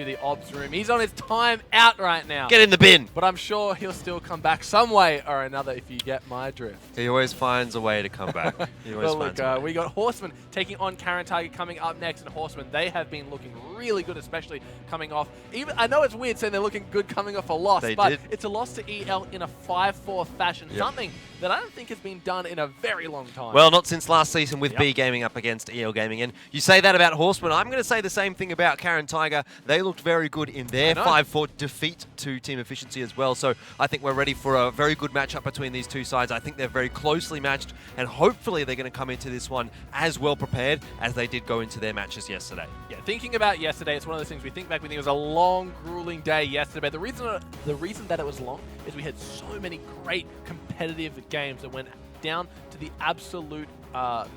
the ops room. He's on his time out right now. Get in the bin. But I'm sure he'll still come back some way or another if you get my drift. He always finds a way to come back. He always Well, finds a way. we got Horsemen taking on Caren Tiger coming up next, and Horsemen, they have been looking really good, especially coming off. Even I know it's weird saying they're looking good coming off a loss, but it's a loss to EL in a 5-4 fashion, something that I don't think has been done in a very long time. Well, not since last season with B Gaming up against EL Gaming. And you say that about Horsemen. I'm going to say the same thing about Caren Tiger. They looked very good in their 5-4 defeat to Team Efficiency as well. So I think we're ready for a very good matchup between these two sides. I think they're very closely matched, and hopefully they're going to come into this one as well prepared as they did go into their matches yesterday. Yeah, thinking about yesterday, it's one of those things we think back when it was a long, grueling day yesterday. The reason that it was long is we had so many great competitive games that went down to the absolute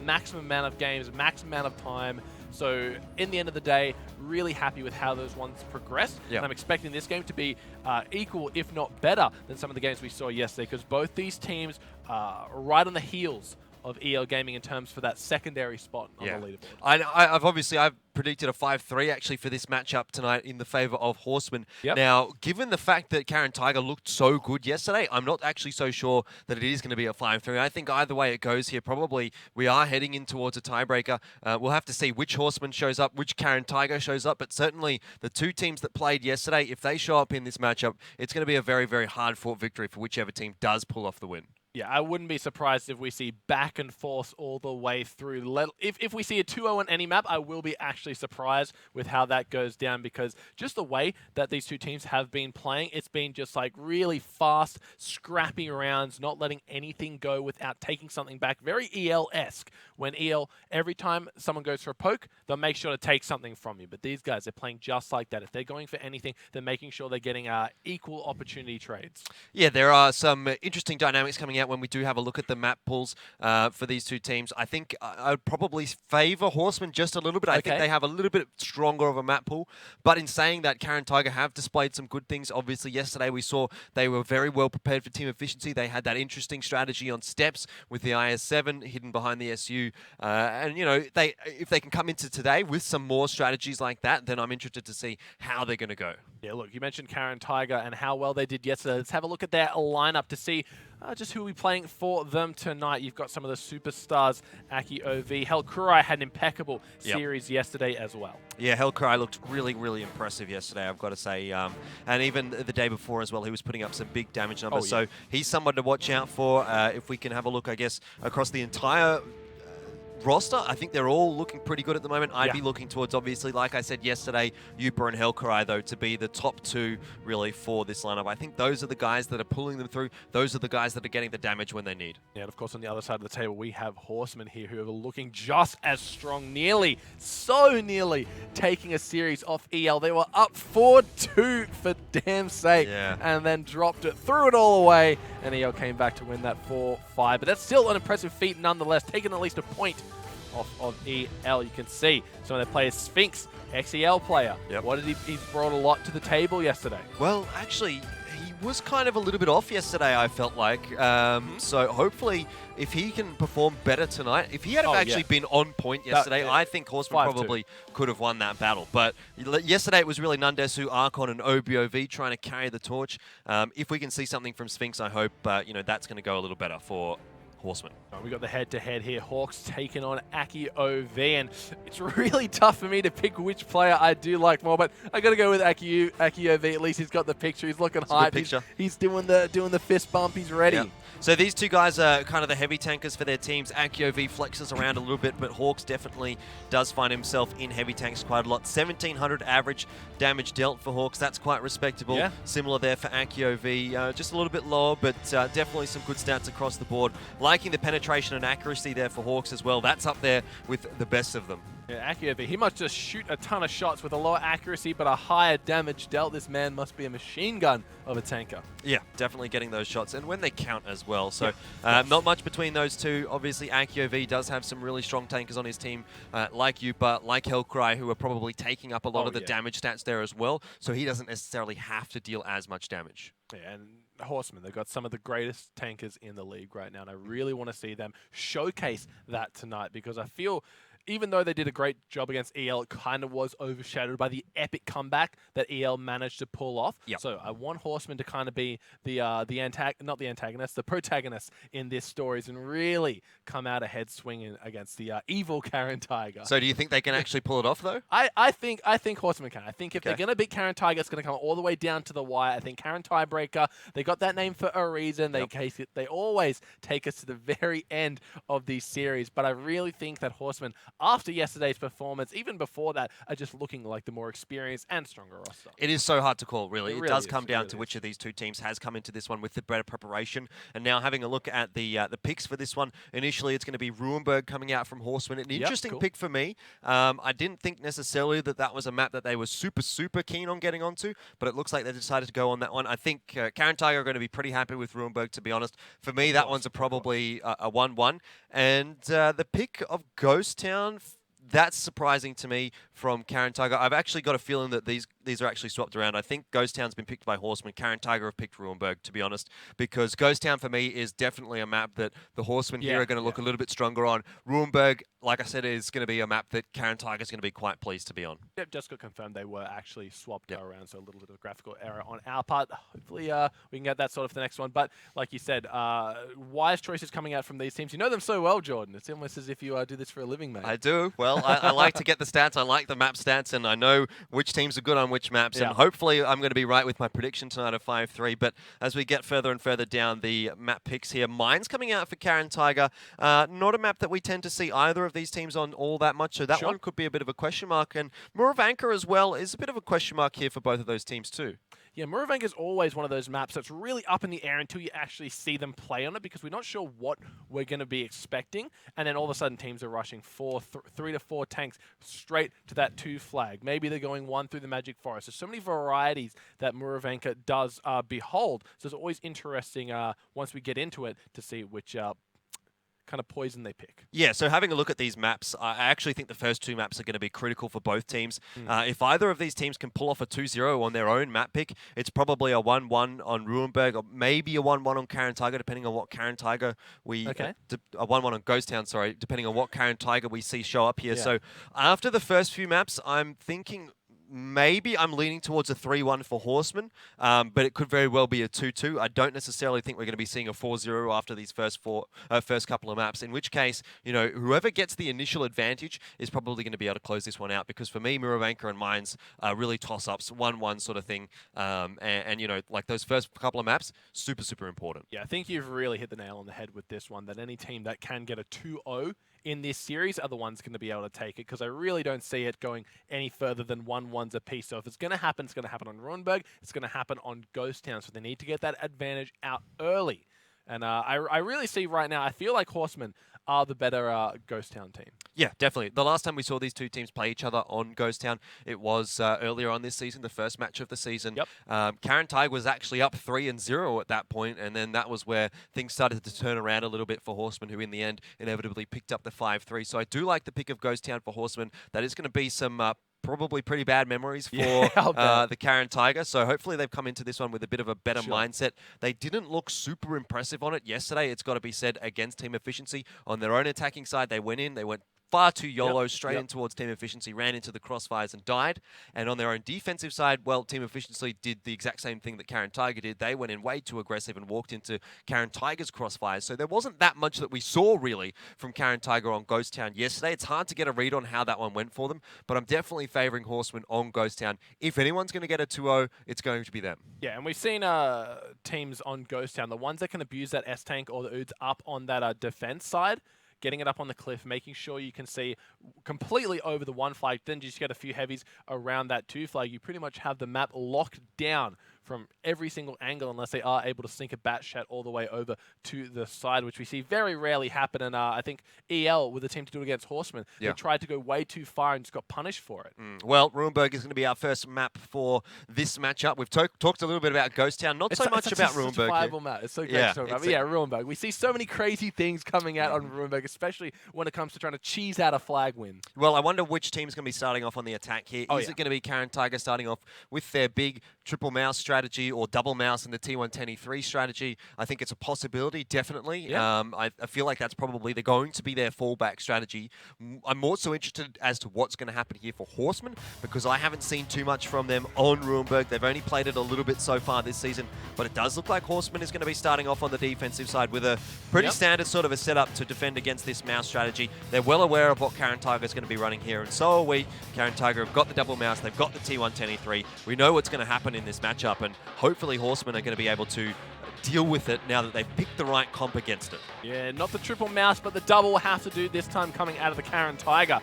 maximum amount of games, maximum amount of time. So in the end of the day, really happy with how those ones progressed. And I'm expecting this game to be equal, if not better, than some of the games we saw yesterday, because both these teams are right on the heels of EL Gaming in terms for that secondary spot on the leaderboard. I've predicted a 5-3 actually for this matchup tonight in the favor of Horsemen. Now, given the fact that Caren Tiger looked so good yesterday, I'm not actually so sure that it is going to be a 5-3. I think either way it goes here, probably we are heading in towards a tiebreaker. We'll have to see which Horseman shows up, which Caren Tiger shows up, but certainly the two teams that played yesterday, if they show up in this matchup, it's going to be a very, very hard-fought victory for whichever team does pull off the win. Yeah, I wouldn't be surprised if we see back and forth all the way through. If we see a 2-0 on any map, I will be actually surprised with how that goes down, because just the way that these two teams have been playing, it's been just like really fast, scrappy rounds, not letting anything go without taking something back. Very EL-esque. When EL, every time someone goes for a poke, they'll make sure to take something from you. But these guys, they're playing just like that. If they're going for anything, they're making sure they're getting equal opportunity trades. Yeah, there are some interesting dynamics coming out when we do have a look at the map pools for these two teams. I think I would probably favor Horsemen just a little bit. I think they have a little bit stronger of a map pool. But in saying that, Caren Tiger have displayed some good things. Obviously, yesterday we saw they were very well prepared for Team Efficiency. They had that interesting strategy on steps with the IS-7 hidden behind the SU. And, you know, if they can come into today with some more strategies like that, then I'm interested to see how they're going to go. Yeah, look, you mentioned Caren Tiger and how well they did yesterday. Let's have a look at their lineup to see just who will be playing for them tonight. You've got some of the superstars, Aki OV. Hellcry had an impeccable series yesterday as well. Yeah, Hellcry looked really, really impressive yesterday, I've got to say. And even the day before as well, he was putting up some big damage numbers. So he's someone to watch out for. If we can have a look, I guess, across the entire roster, I think they're all looking pretty good at the moment. I'd be looking towards, obviously, like I said yesterday, Yupa and Hellcry, though, to be the top two, really, for this lineup. I think those are the guys that are pulling them through. Those are the guys that are getting the damage when they need. Yeah, and of course, on the other side of the table, we have Horsemen here who are looking just as strong, so nearly taking a series off EL. They were up 4-2 for damn sake, and then dropped it, threw it all away, and EL came back to win that 4-5. But that's still an impressive feat nonetheless, taking at least a point off of EL. You can see some of their players. Sphinx, ex-EL player. What did he's brought a lot to the table yesterday. Well, actually, he was kind of a little bit off yesterday, I felt like. So hopefully, if he can perform better tonight, if he had actually been on point yesterday, I think Horseman probably could have won that battle. But yesterday it was really Nundesu, Archon, and OBOV trying to carry the torch. If we can see something from Sphinx, I hope you know, that's going to go a little better for Horsemen. We got the head-to-head here. Hawks taking on Aki OV, and it's really tough for me to pick which player I do like more, but I got to go with Aki OV. At least he's got the picture. He's looking hyped. He's doing the fist bump. He's ready. So these two guys are kind of the heavy tankers for their teams. Aki OV flexes around a little bit, but Hawks definitely does find himself in heavy tanks quite a lot. 1,700 average damage dealt for Hawks. That's quite respectable. Similar there for Aki OV. Just a little bit lower, but definitely some good stats across the board. Liking the penetration and accuracy there for Hawks as well. That's up there with the best of them. Yeah, Aki OV, he must just shoot a ton of shots with a lower accuracy but a higher damage dealt. This man must be a machine gun of a tanker. Yeah, definitely getting those shots, and when they count as well. So not much between those two. Obviously, Aki OV does have some really strong tankers on his team, like Yupa, like Hellcry, who are probably taking up a lot of the damage stats there as well. So he doesn't necessarily have to deal as much damage. Yeah, and Horsemen, they've got some of the greatest tankers in the league right now, and I really want to see them showcase that tonight, because I feel even though they did a great job against EL, it kind of was overshadowed by the epic comeback that EL managed to pull off. Yep. So I want Horsemen to kind of be the protagonist in this stories and really come out ahead swinging against the evil Caren Tiger. So do you think they can actually pull it off, though? I think Horsemen can. I think if they're going to beat Caren Tiger, it's going to come all the way down to the wire. I think Caren Tiebreaker, they got that name for a reason. They always take us to the very end of these series. But I really think that Horsemen, after yesterday's performance, even before that, are just looking like the more experienced and stronger roster. It is so hard to call, really. It does come down to really which of these two teams has come into this one with the better preparation. And now having a look at the picks for this one, initially it's going to be Ruinberg coming out from Horsemen. An interesting pick for me. I didn't think necessarily that was a map that they were super keen on getting onto, but it looks like they decided to go on that one. I think Caren Tiger are going to be pretty happy with Ruinberg, to be honest. For me, that one's probably a 1-1. And the pick of Ghost Town, that's surprising to me from Caren Tiger. I've actually got a feeling that these are actually swapped around. I think Ghost Town's been picked by Horsemen. Caren Tiger have picked Ruinberg, to be honest, because Ghost Town for me is definitely a map that the Horsemen here are going to look a little bit stronger on. Ruinberg, like I said, is going to be a map that Caren Tiger's going to be quite pleased to be on. Yep, just got confirmed they were actually swapped around, so a little bit of graphical error on our part. Hopefully we can get that sorted for the next one. But like you said, wise choices coming out from these teams. You know them so well, Jordan. It's almost as if you do this for a living, mate. I do. Well, I like to get the stats. I like the map stats, and I know which teams are good on which maps. And hopefully I'm going to be right with my prediction tonight of 5-3. But as we get further and further down the map picks here, mine's coming out for Caren Tiger. Not a map that we tend to see either of these teams on all that much, so that one could be a bit of a question mark. And Muravanka as well is a bit of a question mark here for both of those teams too. Yeah, Muravanka is always one of those maps that's really up in the air until you actually see them play on it, because we're not sure what we're going to be expecting, and then all of a sudden teams are rushing 3 to 4 tanks straight to that 2 flag. Maybe they're going 1 through the Magic Forest. There's so many varieties that Muravanka does behold, so it's always interesting once we get into it to see which kind of poison they pick. Yeah, so having a look at these maps, I actually think the first 2 maps are going to be critical for both teams. If either of these teams can pull off a 2-0 on their own map pick, it's probably a 1-1 on Ruinberg, or maybe a 1-1 on Caren Tiger, depending on what Caren Tiger we... a 1-1 on Ghost Town, sorry, depending on what Caren Tiger we see show up here. So after the first few maps, I'm thinking... maybe I'm leaning towards a 3-1 for Horsemen, but it could very well be a 2-2. I don't necessarily think we're going to be seeing a 4-0 after these first couple of maps, in which case, whoever gets the initial advantage is probably going to be able to close this one out, because for me, Muravanka and Mines are really toss-ups, 1-1 sort of thing, and like those first couple of maps, super important. Yeah, I think you've really hit the nail on the head with this one, that any team that can get a 2-0 in this series are the ones going to be able to take it, because I really don't see it going any further than 1-1s apiece. So if it's going to happen, it's going to happen on Ruinberg, it's going to happen on Ghost Town, so they need to get that advantage out early. And I really see right now, I feel like Horsemen are the better Ghost Town team. Yeah, definitely. The last time we saw these two teams play each other on Ghost Town, it was earlier on this season, the first match of the season. Caren Tiger was actually up 3-0 at that point, and then that was where things started to turn around a little bit for Horsemen, who in the end inevitably picked up the 5-3. So I do like the pick of Ghost Town for Horsemen. That is going to be some... probably pretty bad memories for the Caren Tiger. So hopefully they've come into this one with a bit of a better mindset. They didn't look super impressive on it yesterday, it's got to be said, against team efficiency. On their own attacking side, they went far too YOLO straight in towards team efficiency, ran into the crossfires and died. And on their own defensive side, well, team efficiency did the exact same thing that Caren Tiger did. They went in way too aggressive and walked into Caren Tiger's crossfires. So there wasn't that much that we saw really from Caren Tiger on Ghost Town yesterday. It's hard to get a read on how that one went for them, but I'm definitely favouring Horsemen on Ghost Town. If anyone's going to get a 2-0, it's going to be them. Yeah, and we've seen teams on Ghost Town, the ones that can abuse that S-Tank or the Oods up on that defense side, getting it up on the cliff, making sure you can see completely over the 1 flag, then just get a few heavies around that 2 flag. You pretty much have the map locked down from every single angle, unless they are able to sink a bat shot all the way over to the side, which we see very rarely happen. And I think EL, with the team to do it against Horsemen, they tried to go way too far and just got punished for it. Well, Ruinberg is going to be our first map for this matchup. We've talked a little bit about Ghost Town, not so much about Ruinberg. It's a viable map. It's so great to talk about. But yeah, Ruinberg. We see so many crazy things coming out on Ruinberg, especially when it comes to trying to cheese out a flag win. Well, I wonder which team's going to be starting off on the attack here. Is it going to be Caren Tiger starting off with their big triple mouse strategy? strategy or double mouse in the T110E3 strategy. I think it's a possibility, definitely. Yeah. I feel like that's probably going to be their fallback strategy. I'm more so interested as to what's going to happen here for Horsemen, because I haven't seen too much from them on Ruinberg. They've only played it a little bit so far this season, but it does look like Horsemen is going to be starting off on the defensive side with a pretty standard sort of a setup to defend against this mouse strategy. They're well aware of what Caren Tiger is going to be running here, and so are we. Caren Tiger have got the double mouse, they've got the T110E3. We know what's going to happen in this matchup, and hopefully Horsemen are going to be able to deal with it now that they've picked the right comp against it. Yeah, not the triple mouse, but the double will have to do this time coming out of the Caren Tiger.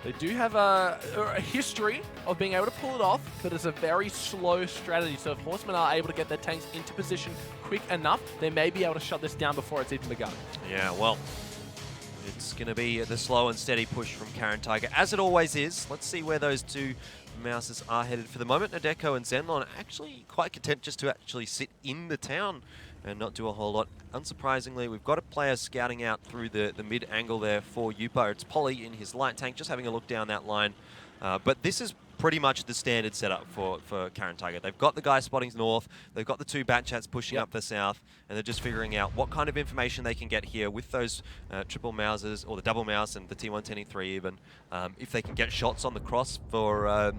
They do have a history of being able to pull it off, but it's a very slow strategy. So if Horsemen are able to get their tanks into position quick enough, they may be able to shut this down before it's even begun. Yeah, well, it's going to be the slow and steady push from Caren Tiger, as it always is. Let's see where those two mouses are headed for the moment. Nadeko and Zenlon actually quite content just to actually sit in the town and not do a whole lot. Unsurprisingly, we've got a player scouting out through the mid angle there for Yupa. It's Polly in his light tank, just having a look down that line. But this is pretty much the standard setup for Caren Tiger. They've got the guy spotting north, they've got the two bat chats pushing up the south, and they're just figuring out what kind of information they can get here with those triple mouses, or the double mouse and the T110E3 even. If they can get shots on the cross for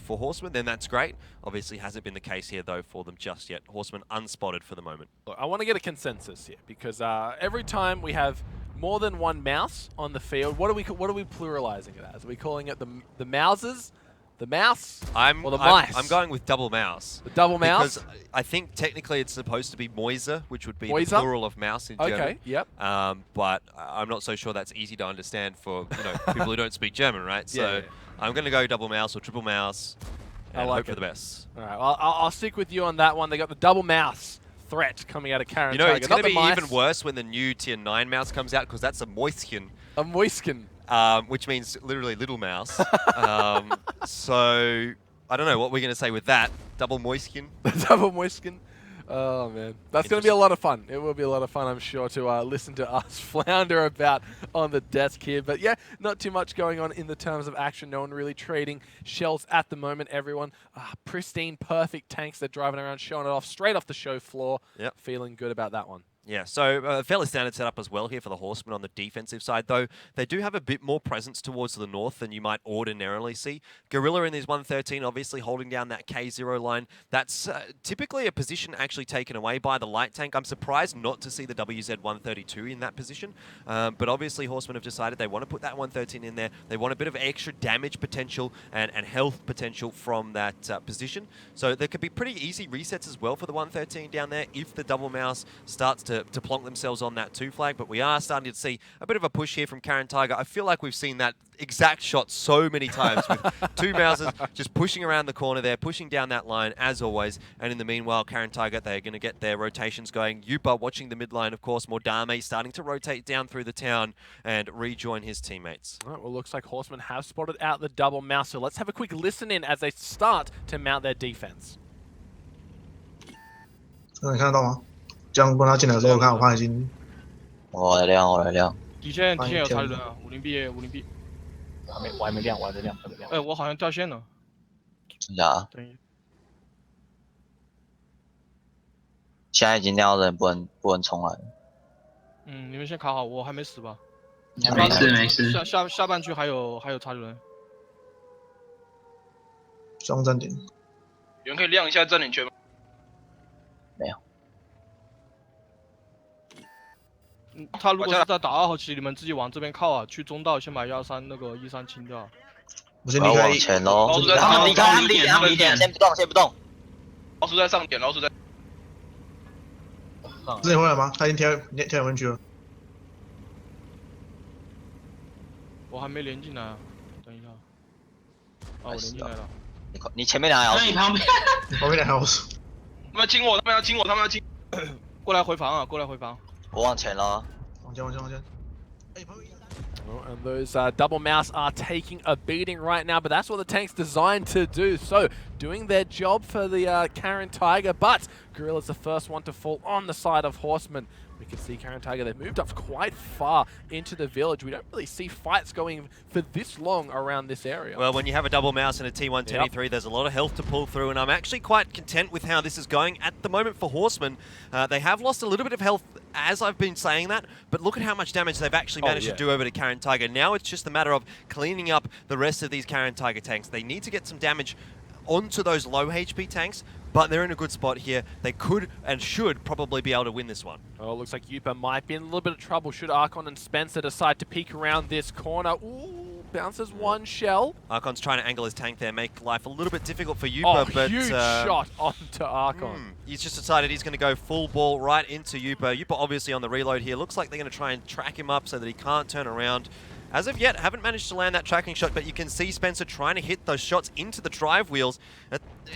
Horsemen, then that's great. Obviously hasn't been the case here though for them just yet. Horsemen unspotted for the moment. Look, I want to get a consensus here, because every time we have more than one mouse on the field, what are we pluralizing it as? Are we calling it the mouses, the mouse, or the mice? I'm going with double mouse. The double mouse? Because I think technically it's supposed to be Mäuse, which would be Mäuse? the plural of mouse in German. Okay, yep. But I'm not so sure that's easy to understand for people who don't speak German, right? So I'm going to go double mouse or triple mouse and hope for the best. All right, well, I'll stick with you on that one. They got the double mouse threat coming out of Caren Tiger. It's going to be even worse when the new tier 9 mouse comes out, because that's a Mäuschen. A Mäuschen. Which means literally little mouse. So I don't know what we're going to say with that. Double Mäuschen. Double Mäuschen. Oh, man. That's going to be a lot of fun. It will be a lot of fun, I'm sure, to listen to us flounder about on the desk here. But yeah, not too much going on in the terms of action. No one really trading shells at the moment. Everyone pristine, perfect tanks. They're driving around, showing it off straight off the show floor. Yep. Feeling good about that one. Yeah, so a fairly standard setup as well here for the Horsemen on the defensive side, though they do have a bit more presence towards the north than you might ordinarily see. Gorilla in his 113 obviously holding down that K0 line. That's typically a position actually taken away by the light tank. I'm surprised not to see the WZ-132 in that position, but obviously Horsemen have decided they want to put that 113 in there. They want a bit of extra damage potential and health potential from that position. So there could be pretty easy resets as well for the 113 down there if the double mouse starts to plonk themselves on that 2 flag, but we are starting to see a bit of a push here from Caren Tiger. I feel like we've seen that exact shot so many times with two mouses just pushing around the corner there, pushing down that line as always, and in the meanwhile, Caren Tiger, they're going to get their rotations going. Yupa watching the midline, of course, Mordame starting to rotate down through the town and rejoin his teammates. All right, well, looks like Horsemen have spotted out the double mouse, so let's have a quick listen in as they start to mount their defense. 你看得到吗？这样跟他进来的时候，看我看已经。我来亮。底线有查理伦啊，50B。我还没亮。哎，我好像掉线了。真假啊？等一下。现在已经亮的人不能重来。嗯，你们先卡好，我还没死吧？没事。下半区还有查理伦。双站点。有人可以亮一下占领圈吗？没有。他如果是在打2号旗，你们自己往这边靠啊，去中道先把123那个13清掉。我先离开。往前喽。他们离开，先不动。老鼠在上点，老鼠在。之前回来吗？他已经跳回去了。我还没连进来啊，等一下。我连进来了。你前面两条。你旁边。旁边两条鼠。他们要亲我，他们要亲。过来回防啊，过来回防。我往前了。往前。哎，旁边 Well, and those double mouse are taking a beating right now, but that's what the tank's designed to do. So, doing their job for the Caren Tiger, but Gorilla's the first one to fall on the side of Horsemen. We can see Caren Tiger, they've moved up quite far into the village. We don't really see fights going for this long around this area. Well, when you have a double mouse and a T1 10E3, there's a lot of health to pull through, and I'm actually quite content with how this is going at the moment for Horsemen. They have lost a little bit of health as I've been saying that, but look at how much damage they've actually managed to do over to Caren Tiger. Now it's just a matter of cleaning up the rest of these Caren Tiger tanks. They need to get some damage onto those low HP tanks, but they're in a good spot here. They could and should probably be able to win this one. Oh, looks like Yupa might be in a little bit of trouble should Archon and Spencer decide to peek around this corner. Ooh, bounces one shell. Archon's trying to angle his tank there, make life a little bit difficult for Yupa, but huge shot onto Archon. He's just decided he's going to go full ball right into Yupa. Yupa obviously on the reload here. Looks like they're going to try and track him up so that he can't turn around. As of yet, haven't managed to land that tracking shot, but you can see Spencer trying to hit those shots into the drive wheels.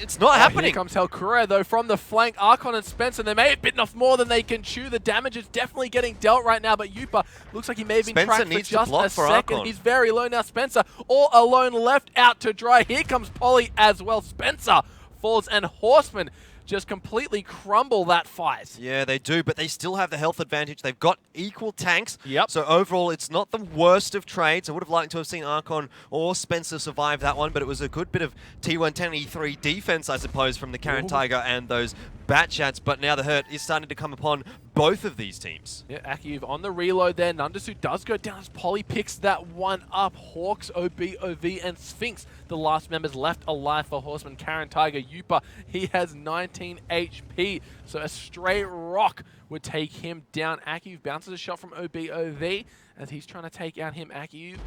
It's not happening. Here comes Helcura, though, from the flank. Archon and Spencer, they may have bitten off more than they can chew. The damage is definitely getting dealt right now, but Yupa looks like he may have been tracked for just a second. Archon. He's very low now. Spencer all alone, left out to dry. Here comes Polly as well. Spencer falls, and Horsemen just completely crumble that fight. Yeah, they do, but they still have the health advantage. They've got equal tanks. Yep. So overall, it's not the worst of trades. I would have liked to have seen Archon or Spencer survive that one, but it was a good bit of T1 10E3 defense, I suppose, from the Caren Tiger and those Batchats, but now the hurt is starting to come upon both of these teams. Yeah, Akiuv on the reload there. Nundasu does go down as Polly picks that one up. Hawks, OB, OV, and Sphinx, the last members left alive for Horseman. Caren Tiger, Yupa, he has 19 HP, so a straight rock would take him down. Akiuv bounces a shot from OB, OV, as he's trying to take out him. Akiuv,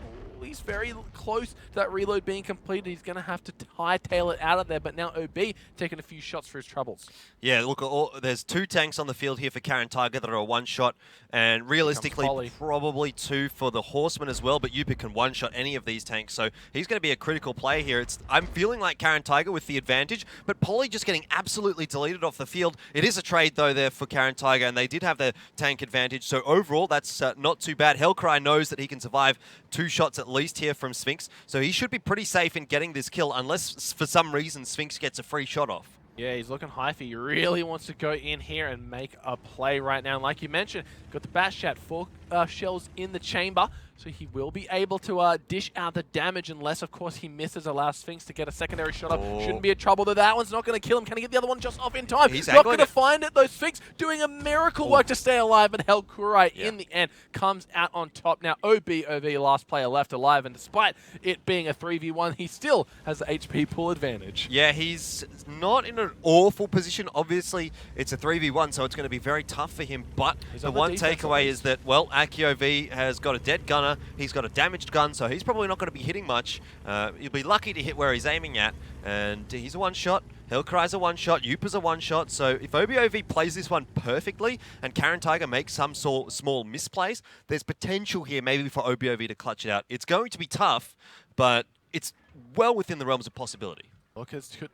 he's very close to that reload being completed. He's going to have to hightail it out of there, but now OB taking a few shots for his troubles. Yeah, look, there's two tanks on the field here for Caren Tiger that are a one-shot, and realistically probably two for the Horsemen as well, but Yupa can one-shot any of these tanks, so he's going to be a critical player here. I'm feeling like Caren Tiger with the advantage, but Polly just getting absolutely deleted off the field. It is a trade, though, there for Caren Tiger, and they did have the tank advantage, so overall, that's not too bad. Hellcry knows that he can survive two shots at least here from Sphinx, so he should be pretty safe in getting this kill, unless for some reason Sphinx gets a free shot off. Yeah, he's looking hyphy. He really wants to go in here and make a play right now. And like you mentioned, got the Batchat, 4 shells in the chamber, so he will be able to dish out the damage unless, of course, he misses, allows Sphinx to get a secondary shot up. Shouldn't be a trouble, though. That one's not going to kill him. Can he get the other one just off in time? He's not going to find it, though. Sphinx doing a miracle work to stay alive, and Helkurai in the end comes out on top. Now, OB, last player left alive, and despite it being a 3v1, he still has the HP pool advantage. Yeah, he's not in an awful position. Obviously, it's a 3v1, so it's going to be very tough for him, but the one takeaway is that, well, AkiOV has got a dead gunner, he's got a damaged gun, so he's probably not going to be hitting much. He'll be lucky to hit where he's aiming at, and he's a one-shot. Hellcry's a one-shot, Yupa's a one-shot, so if OBOV plays this one perfectly and Caren Tiger makes some small misplays, there's potential here maybe for OBOV to clutch it out. It's going to be tough, but it's well within the realms of possibility. Look,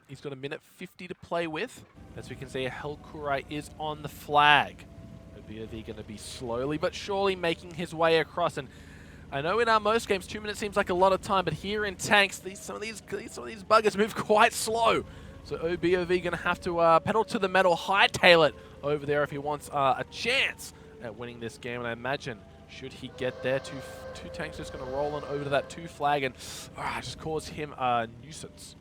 he's got a minute 50 to play with. As we can see, Helkurai is on the flag. OBOV going to be slowly but surely making his way across, and I know in our most games 2 minutes seems like a lot of time, but here in tanks, some of these buggers move quite slow. So OBOV going to have to pedal to the metal, hightail it over there if he wants a chance at winning this game. And I imagine, should he get there, two tanks just going to roll on over to that 2 flag and just cause him a nuisance.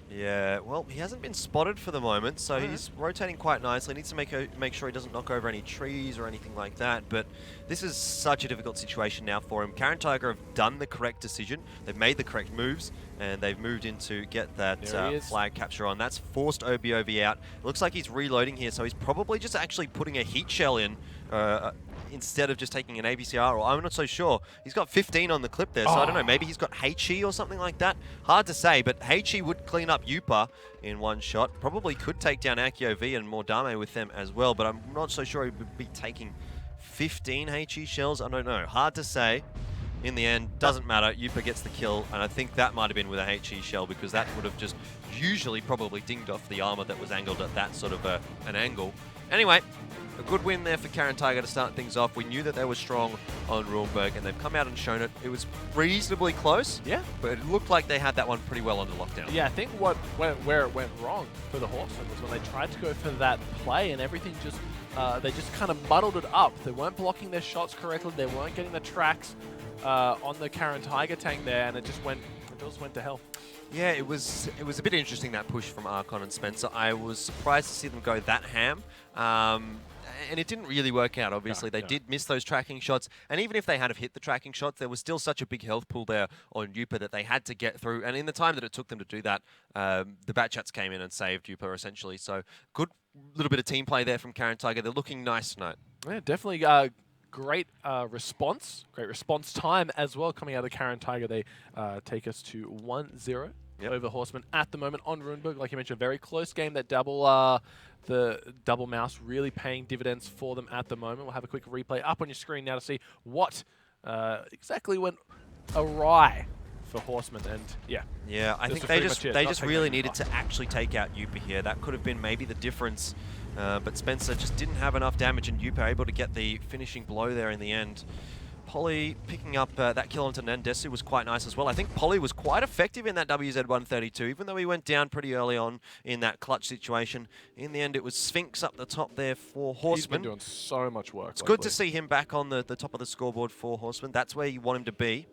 Yeah, well, he hasn't been spotted for the moment, so he's rotating quite nicely. Needs to make sure he doesn't knock over any trees or anything like that, but this is such a difficult situation now for him. Caren Tiger have done the correct decision. They've made the correct moves, and they've moved in to get that flag capture on. That's forced OBOV out. It looks like he's reloading here, so he's probably just actually putting a heat shell in instead of just taking an ABCR, or I'm not so sure. He's got 15 on the clip there, so I don't know, maybe he's got HE or something like that. Hard to say, but HE would clean up Yupa in one shot. Probably could take down AkiOV and Mordame with them as well, but I'm not so sure he would be taking 15 HE shells. I don't know. Hard to say. in the end, doesn't matter. Yupa gets the kill, and I think that might have been with a HE shell because that would have just usually probably dinged off the armor that was angled at that sort of an angle. Anyway, a good win there for Caren Tiger to start things off. We knew that they were strong on Runeberg, and they've come out and shown it. It was reasonably close, but it looked like they had that one pretty well under lockdown. Yeah, I think where it went wrong for the Horsemen was when they tried to go for that play and everything just, they just kind of muddled it up. They weren't blocking their shots correctly. They weren't getting the tracks on the Caren Tiger tank there, and it just went to hell. Yeah, it was a bit interesting, that push from Archon and Spencer. I was surprised to see them go that ham. And it didn't really work out, obviously. They did miss those tracking shots. And even if they had have hit the tracking shots, there was still such a big health pool there on Yupa that they had to get through. And in the time that it took them to do that, the Batchats came in and saved Yupa, essentially. So good little bit of team play there from Caren Tiger. They're looking nice tonight. Yeah, definitely great response. Great response time as well coming out of Caren Tiger. They take us to 1-0 over Horsemen at the moment on Runeberg. Like you mentioned, a very close game. That the double mouse really paying dividends for them at the moment. We'll have a quick replay up on your screen now to see what exactly went awry for Horsemen. And yeah, I think they just really needed to actually take out Yupa here. That could have been maybe the difference. But Spencer just didn't have enough damage, and Yupa able to get the finishing blow there in the end. Polly picking up that kill onto Nandesu was quite nice as well. I think Polly was quite effective in that WZ-132, even though he went down pretty early on in that clutch situation. In the end, it was Sphinx up the top there for Horsemen. He's been doing so much work. It's good to see him back on the top of the scoreboard for Horsemen. That's where you want him to be.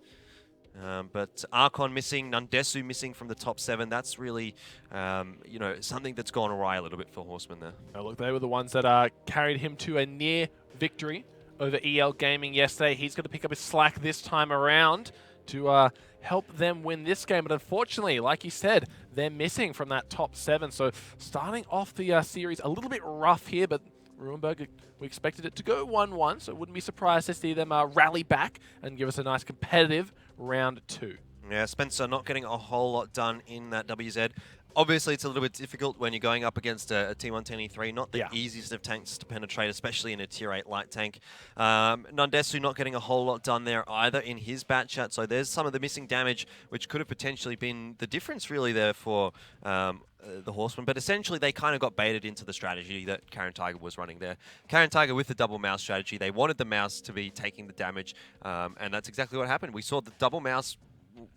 But Archon missing, Nandesu missing from the top 7. That's really, you know, something that's gone awry a little bit for Horsemen there. Oh, look, they were the ones that carried him to a near victory over EL Gaming yesterday. He's going to pick up his slack this time around to help them win this game. But unfortunately, like you said, they're missing from that top 7. So starting off the series a little bit rough here, but Runeberg, we expected it to go 1-1, so wouldn't be surprised to see them rally back and give us a nice competitive round 2. Yeah, Spencer not getting a whole lot done in that WZ. Obviously, it's a little bit difficult when you're going up against a T1 T3, not the easiest of tanks to penetrate, especially in a Tier 8 light tank. Nandesu not getting a whole lot done there either in his Batchat, so there's some of the missing damage, which could have potentially been the difference really there for the Horsemen. But essentially, they kind of got baited into the strategy that Caren Tiger was running there. Caren Tiger with the double mouse strategy, they wanted the mouse to be taking the damage, and that's exactly what happened. We saw the double mouse.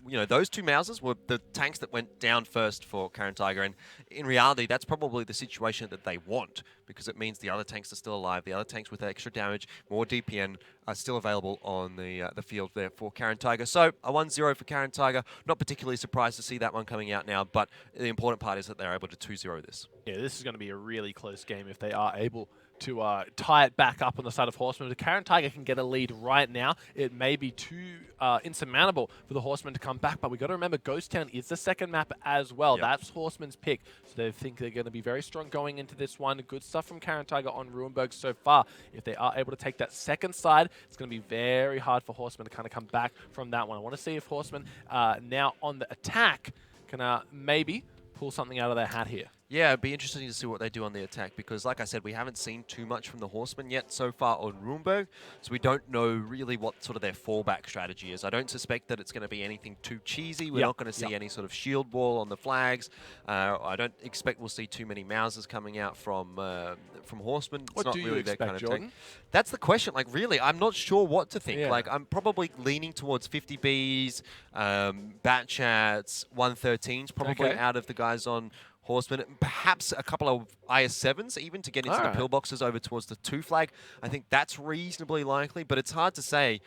You know, those two mouses were the tanks that went down first for Caren Tiger, and in reality, that's probably the situation that they want, because it means the other tanks are still alive. The other tanks with extra damage, more DPN, are still available on the field there for Caren Tiger. So, a 1-0 for Caren Tiger. Not particularly surprised to see that one coming out now, but the important part is that they're able to 2-0 this. Yeah, this is going to be a really close game if they are able to tie it back up on the side of Horsemen. If Caren Tiger can get a lead right now, it may be too insurmountable for the Horsemen to come back. But we've got to remember, Ghost Town is the second map as well. That's Horsemen's pick. So they think they're going to be very strong going into this one. Good stuff from Caren Tiger on Runeberg so far. If they are able to take that second side, it's going to be very hard for Horsemen to kind of come back from that one. I want to see if Horsemen now on the attack can maybe pull something out of their hat here. Yeah, it'd be interesting to see what they do on the attack, because like I said, we haven't seen too much from the Horsemen yet so far on Runeberg, so we don't know really what sort of their fallback strategy is. I don't suspect that it's going to be anything too cheesy. We're not going to see any sort of shield wall on the flags. I don't expect we'll see too many Mouses coming out from Horsemen. It's what not do really you expect, their kind Jordan? of tank. That's the question. Like, really, I'm not sure what to think. Yeah. Like, I'm probably leaning towards 50Bs, Batchats, 113s, probably out of the guys on Horsemen, perhaps a couple of IS-7s even to get into the pillboxes over towards the 2 flag. I think that's reasonably likely, but it's hard to say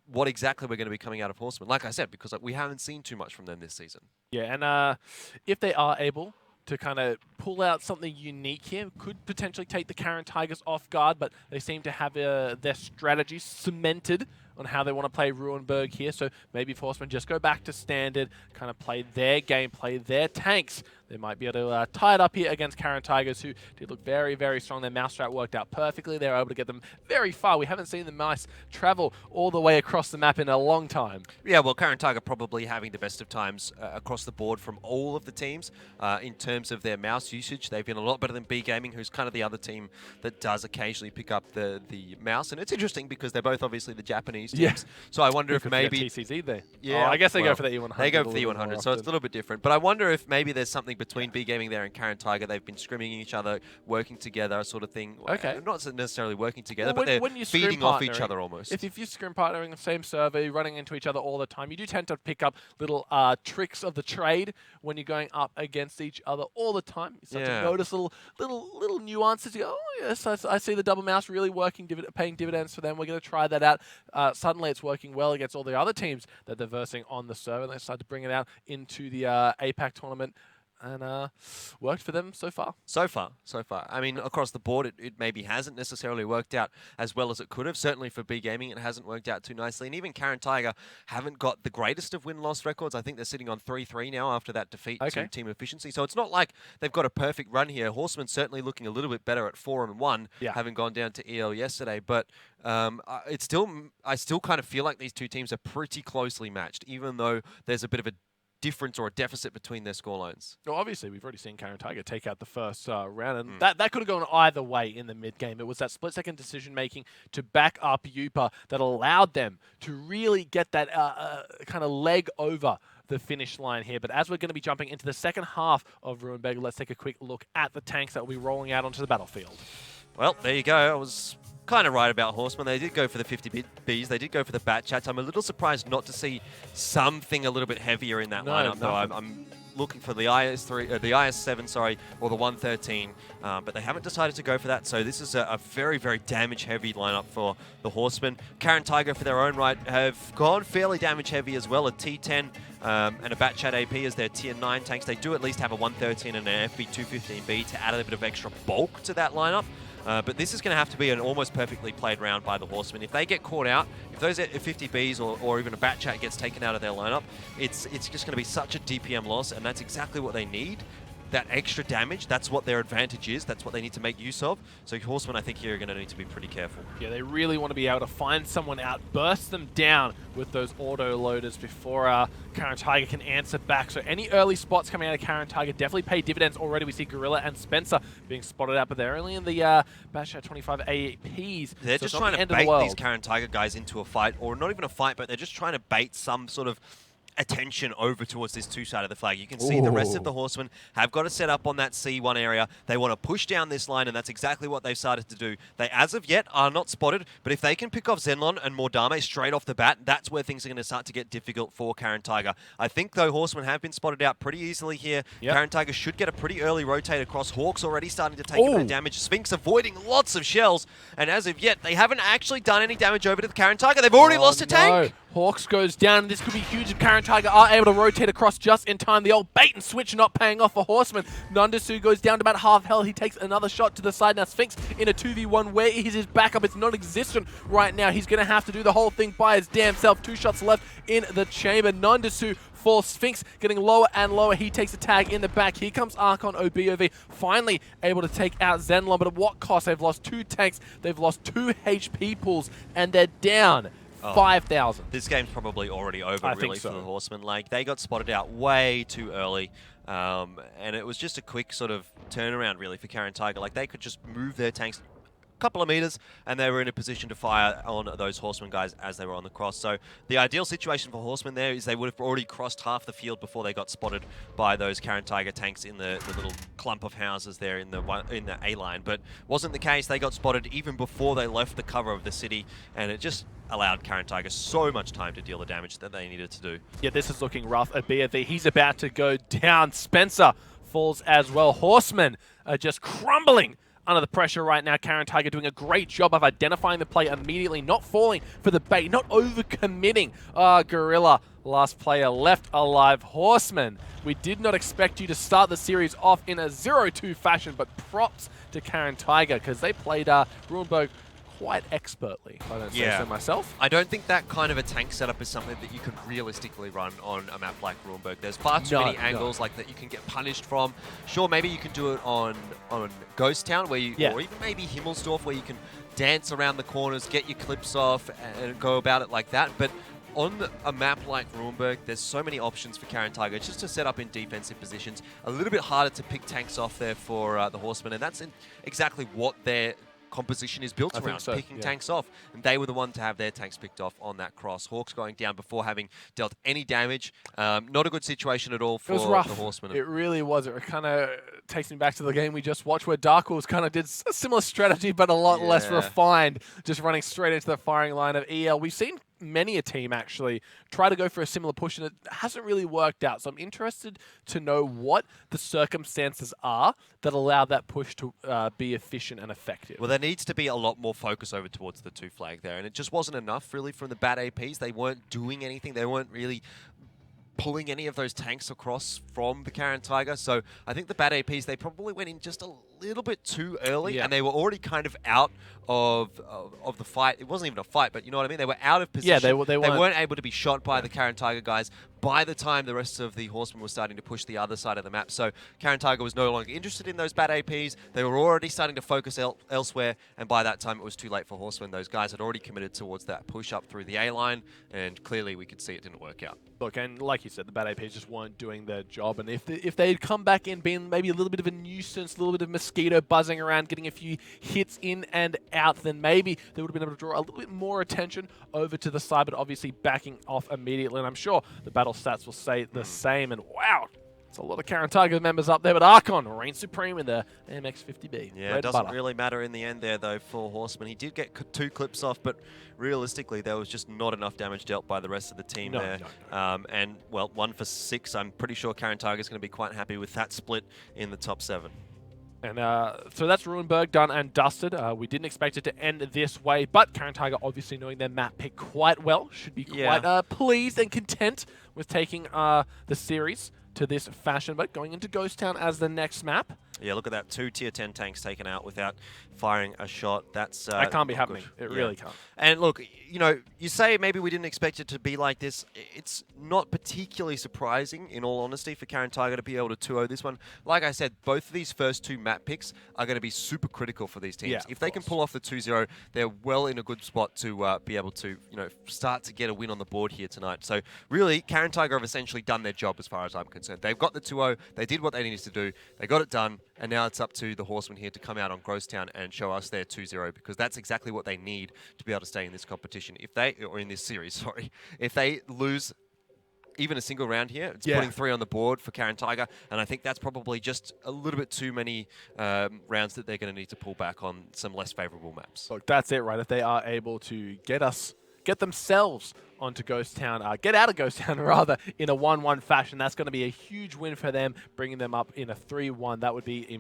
what exactly we're going to be coming out of Horsemen. Like I said, because we haven't seen too much from them this season. Yeah, and if they are able to kind of pull out something unique here, could potentially take the Caren Tigers off guard, but they seem to have their strategy cemented on how they want to play Runeberg here. So maybe if Horsemen just go back to standard, kind of play their game, play their tanks, they might be able to tie it up here against Caren Tigers, who did look very, very strong. Their mouse strat worked out perfectly. They were able to get them very far. We haven't seen the mice travel all the way across the map in a long time. Yeah, well, Caren Tiger probably having the best of times across the board from all of the teams in terms of their mouse usage. They've been a lot better than B Gaming, who's kind of the other team that does occasionally pick up the mouse. And it's interesting because they're both obviously the Japanese these Yeah. teams. So I wonder if Could forget maybe... TCZ there. Yeah, Oh, I guess they go well, for the E100. They go for a the little bit E100, more so it's a often. little bit different. But I wonder if maybe there's something between B-Gaming there and Caren Tiger. They've been scrimming each other, working together, sort of thing. Okay. Not necessarily working together, Well, but when they're you scrim feeding off each partnering, other almost. If you scrim partnering the same server, you're running into each other all the time, you do tend to pick up little tricks of the trade when you're going up against each other all the time. You start to notice little nuances. You go, oh yes, I see the double mouse really working, paying dividends for them. We're going to try that out. Suddenly it's working well against all the other teams that they're versing on the server. They start to bring it out into the APAC tournament. And worked for them so far. So far. I mean, across the board, it maybe hasn't necessarily worked out as well as it could have. Certainly for B-Gaming, it hasn't worked out too nicely. And even Caren Tiger haven't got the greatest of win-loss records. I think they're sitting on 3-3 now after that defeat to Team Efficiency. So it's not like they've got a perfect run here. Horsemen certainly looking a little bit better at 4-1, having gone down to EL yesterday. But I still kind of feel like these two teams are pretty closely matched, even though there's a bit of a difference or a deficit between their scorelines. Well, obviously, we've already seen Caren Tiger take out the first round, and that could have gone either way in the mid-game. It was that split-second decision-making to back up Yupa that allowed them to really get that kind of leg over the finish line here. But as we're going to be jumping into the second half of Ruinberg, let's take a quick look at the tanks that will be rolling out onto the battlefield. Well, there you go. I was kind of right about Horsemen. They did go for the 50 Bs. They did go for the Bat Chats. I'm a little surprised not to see something a little bit heavier in that lineup, though. I'm looking for the IS3, the IS7, sorry, or the 113, but they haven't decided to go for that. So this is a very, very damage-heavy lineup for the Horsemen. Caren Tiger, for their own right, have gone fairly damage-heavy as well. A T10 and a Bat Chat AP as their tier 9 tanks. They do at least have a 113 and an FB215B to add a bit of extra bulk to that lineup. But this is going to have to be an almost perfectly played round by the Horsemen. If they get caught out, if those 50Bs or even a Bat Chat gets taken out of their lineup, it's just going to be such a DPM loss, and that's exactly what they need. That extra damage, that's what their advantage is. That's what they need to make use of. So Horsemen, I think, here are going to need to be pretty careful. Yeah, they really want to be able to find someone out, burst them down with those auto-loaders before Caren Tiger can answer back. So any early spots coming out of Caren Tiger definitely pay dividends already. We see Gorilla and Spencer being spotted out, but they're only in the Bash 25 APs. They're just trying to bait these Caren Tiger guys into a fight, or not even a fight, but they're just trying to bait some sort of attention over towards this two-side of the flag. You can see the rest of the Horsemen have got to set up on that C1 area. They want to push down this line, and that's exactly what they've started to do. They, as of yet, are not spotted, but if they can pick off Zenlon and Mordame straight off the bat, that's where things are going to start to get difficult for Caren Tiger. I think, though, Horsemen have been spotted out pretty easily here. Caren Tiger should get a pretty early rotate across. Hawks already starting to take a bit of damage. Sphinx avoiding lots of shells, and as of yet, they haven't actually done any damage over to the Caren Tiger. They've already lost a tank. Hawks goes down. This could be huge if Caren Tiger are able to rotate across just in time. The old bait and switch not paying off for Horsemen. Nandasu goes down to about half health. He takes another shot to the side. Now Sphinx in a 2v1. Where is his backup? It's non-existent right now. He's going to have to do the whole thing by his damn self. 2 shots left in the chamber. Nandasu for Sphinx getting lower and lower. He takes a tag in the back. Here comes Archon OBOV, finally able to take out Zenlon, but at what cost? They've lost 2 tanks. They've lost 2 HP pools, and they're down 5,000. This game's probably already over, really, for the Horsemen. Like, they got spotted out way too early, and it was just a quick sort of turnaround, really, for Caren Tiger. Like, they could just move their tanks a couple of meters, and they were in a position to fire on those Horsemen guys as they were on the cross. So the ideal situation for Horsemen there is they would have already crossed half the field before they got spotted by those Caren Tiger tanks in the little clump of houses there in the A line. But wasn't the case. They got spotted even before they left the cover of the city, and it just allowed Caren Tiger so much time to deal the damage that they needed to do. Yeah, this is looking rough. A BFV, he's about to go down. Spencer falls as well. Horsemen are just crumbling under the pressure right now. Caren Tiger doing a great job of identifying the play immediately, not falling for the bait, not overcommitting. Gorilla, last player left alive. Horsemen, we did not expect you to start the series off in a 0-2 fashion, but props to Caren Tiger because they played Ruinberg quite expertly, if I don't say so myself. I don't think that kind of a tank setup is something that you could realistically run on a map like Ruinberg. There's far too many angles like that you can get punished from. Sure, maybe you can do it on Ghost Town, where you, or even maybe Himmelsdorf, where you can dance around the corners, get your clips off, and go about it like that. But on a map like Ruinberg, there's so many options for Caren Tiger just to set up in defensive positions. A little bit harder to pick tanks off there for the Horsemen, and that's exactly what they're composition is built around, so, picking yeah. tanks off. And they were the one to have their tanks picked off on that cross. Hawks going down before having dealt any damage. Not a good situation at all for it was rough. the Horsemen. It really was. It kind of takes me back to the game we just watched where Dark Wolves kind of did a similar strategy, but a lot less refined, just running straight into the firing line of EL. We've seen many a team actually try to go for a similar push, and it hasn't really worked out. So I'm interested to know what the circumstances are that allow that push to be efficient and effective. Well, there needs to be a lot more focus over towards the 2 flag there, and it just wasn't enough really from the bad APs. They weren't doing anything. They weren't really pulling any of those tanks across from the Caren Tiger. So I think the bad APs, they probably went in just a little bit too early, and they were already kind of out of the fight. It wasn't even a fight, but you know what I mean? They were out of position. Yeah, they weren't able to be shot by the Caren Tiger guys by the time the rest of the Horsemen were starting to push the other side of the map. So Caren Tiger was no longer interested in those bad APs. They were already starting to focus elsewhere, and by that time it was too late for Horsemen. Those guys had already committed towards that push up through the A line, and clearly we could see it didn't work out. Look, and like you said, the bad APs just weren't doing their job, and if they'd come back in being maybe a little bit of a nuisance, a little bit of mosquito buzzing around, getting a few hits in and out, then maybe they would have been able to draw a little bit more attention over to the side, but obviously backing off immediately, and I'm sure the battle stats will say the same, and wow, it's a lot of Caren Tiger members up there, but Archon reigns supreme in the MX-50B. Yeah, it doesn't really matter in the end there, though, for Horseman. He did get 2 clips off, but realistically, there was just not enough damage dealt by the rest of the team there. No. And, well, 1 for 6. I'm pretty sure Caren Tiger's going to be quite happy with that split in the top 7. And so that's Ruinberg done and dusted. We didn't expect it to end this way, but Caren Tiger, obviously knowing their map pick quite well, should be quite pleased and content with taking the series to this fashion, but going into Ghost Town as the next map. Yeah, look at that. 2 tier 10 tanks taken out without firing a shot. That's that can't be happening. It really can't. And look, you know, you say maybe we didn't expect it to be like this. It's not particularly surprising, in all honesty, for Caren Tiger to be able to 2-0 this one. Like I said, both of these first 2 map picks are going to be super critical for these teams. Yeah, if they can pull off the 2-0, they're well in a good spot to be able to, you know, start to get a win on the board here tonight. So really, Caren Tiger have essentially done their job as far as I'm concerned. They've got the 2-0. They did what they needed to do. They got it done. And now it's up to the Horsemen here to come out on Ghost Town and show us their 2-0, because that's exactly what they need to be able to stay in this competition. If they, or in this series, sorry, if they lose even a single round here, it's putting 3 on the board for Caren Tiger, and I think that's probably just a little bit too many rounds that they're going to need to pull back on some less favorable maps. Look, that's it, right? If they are able to get themselves onto Ghost Town, get out of Ghost Town rather, in a 1-1 fashion, that's going to be a huge win for them, bringing them up in a 3-1. That would be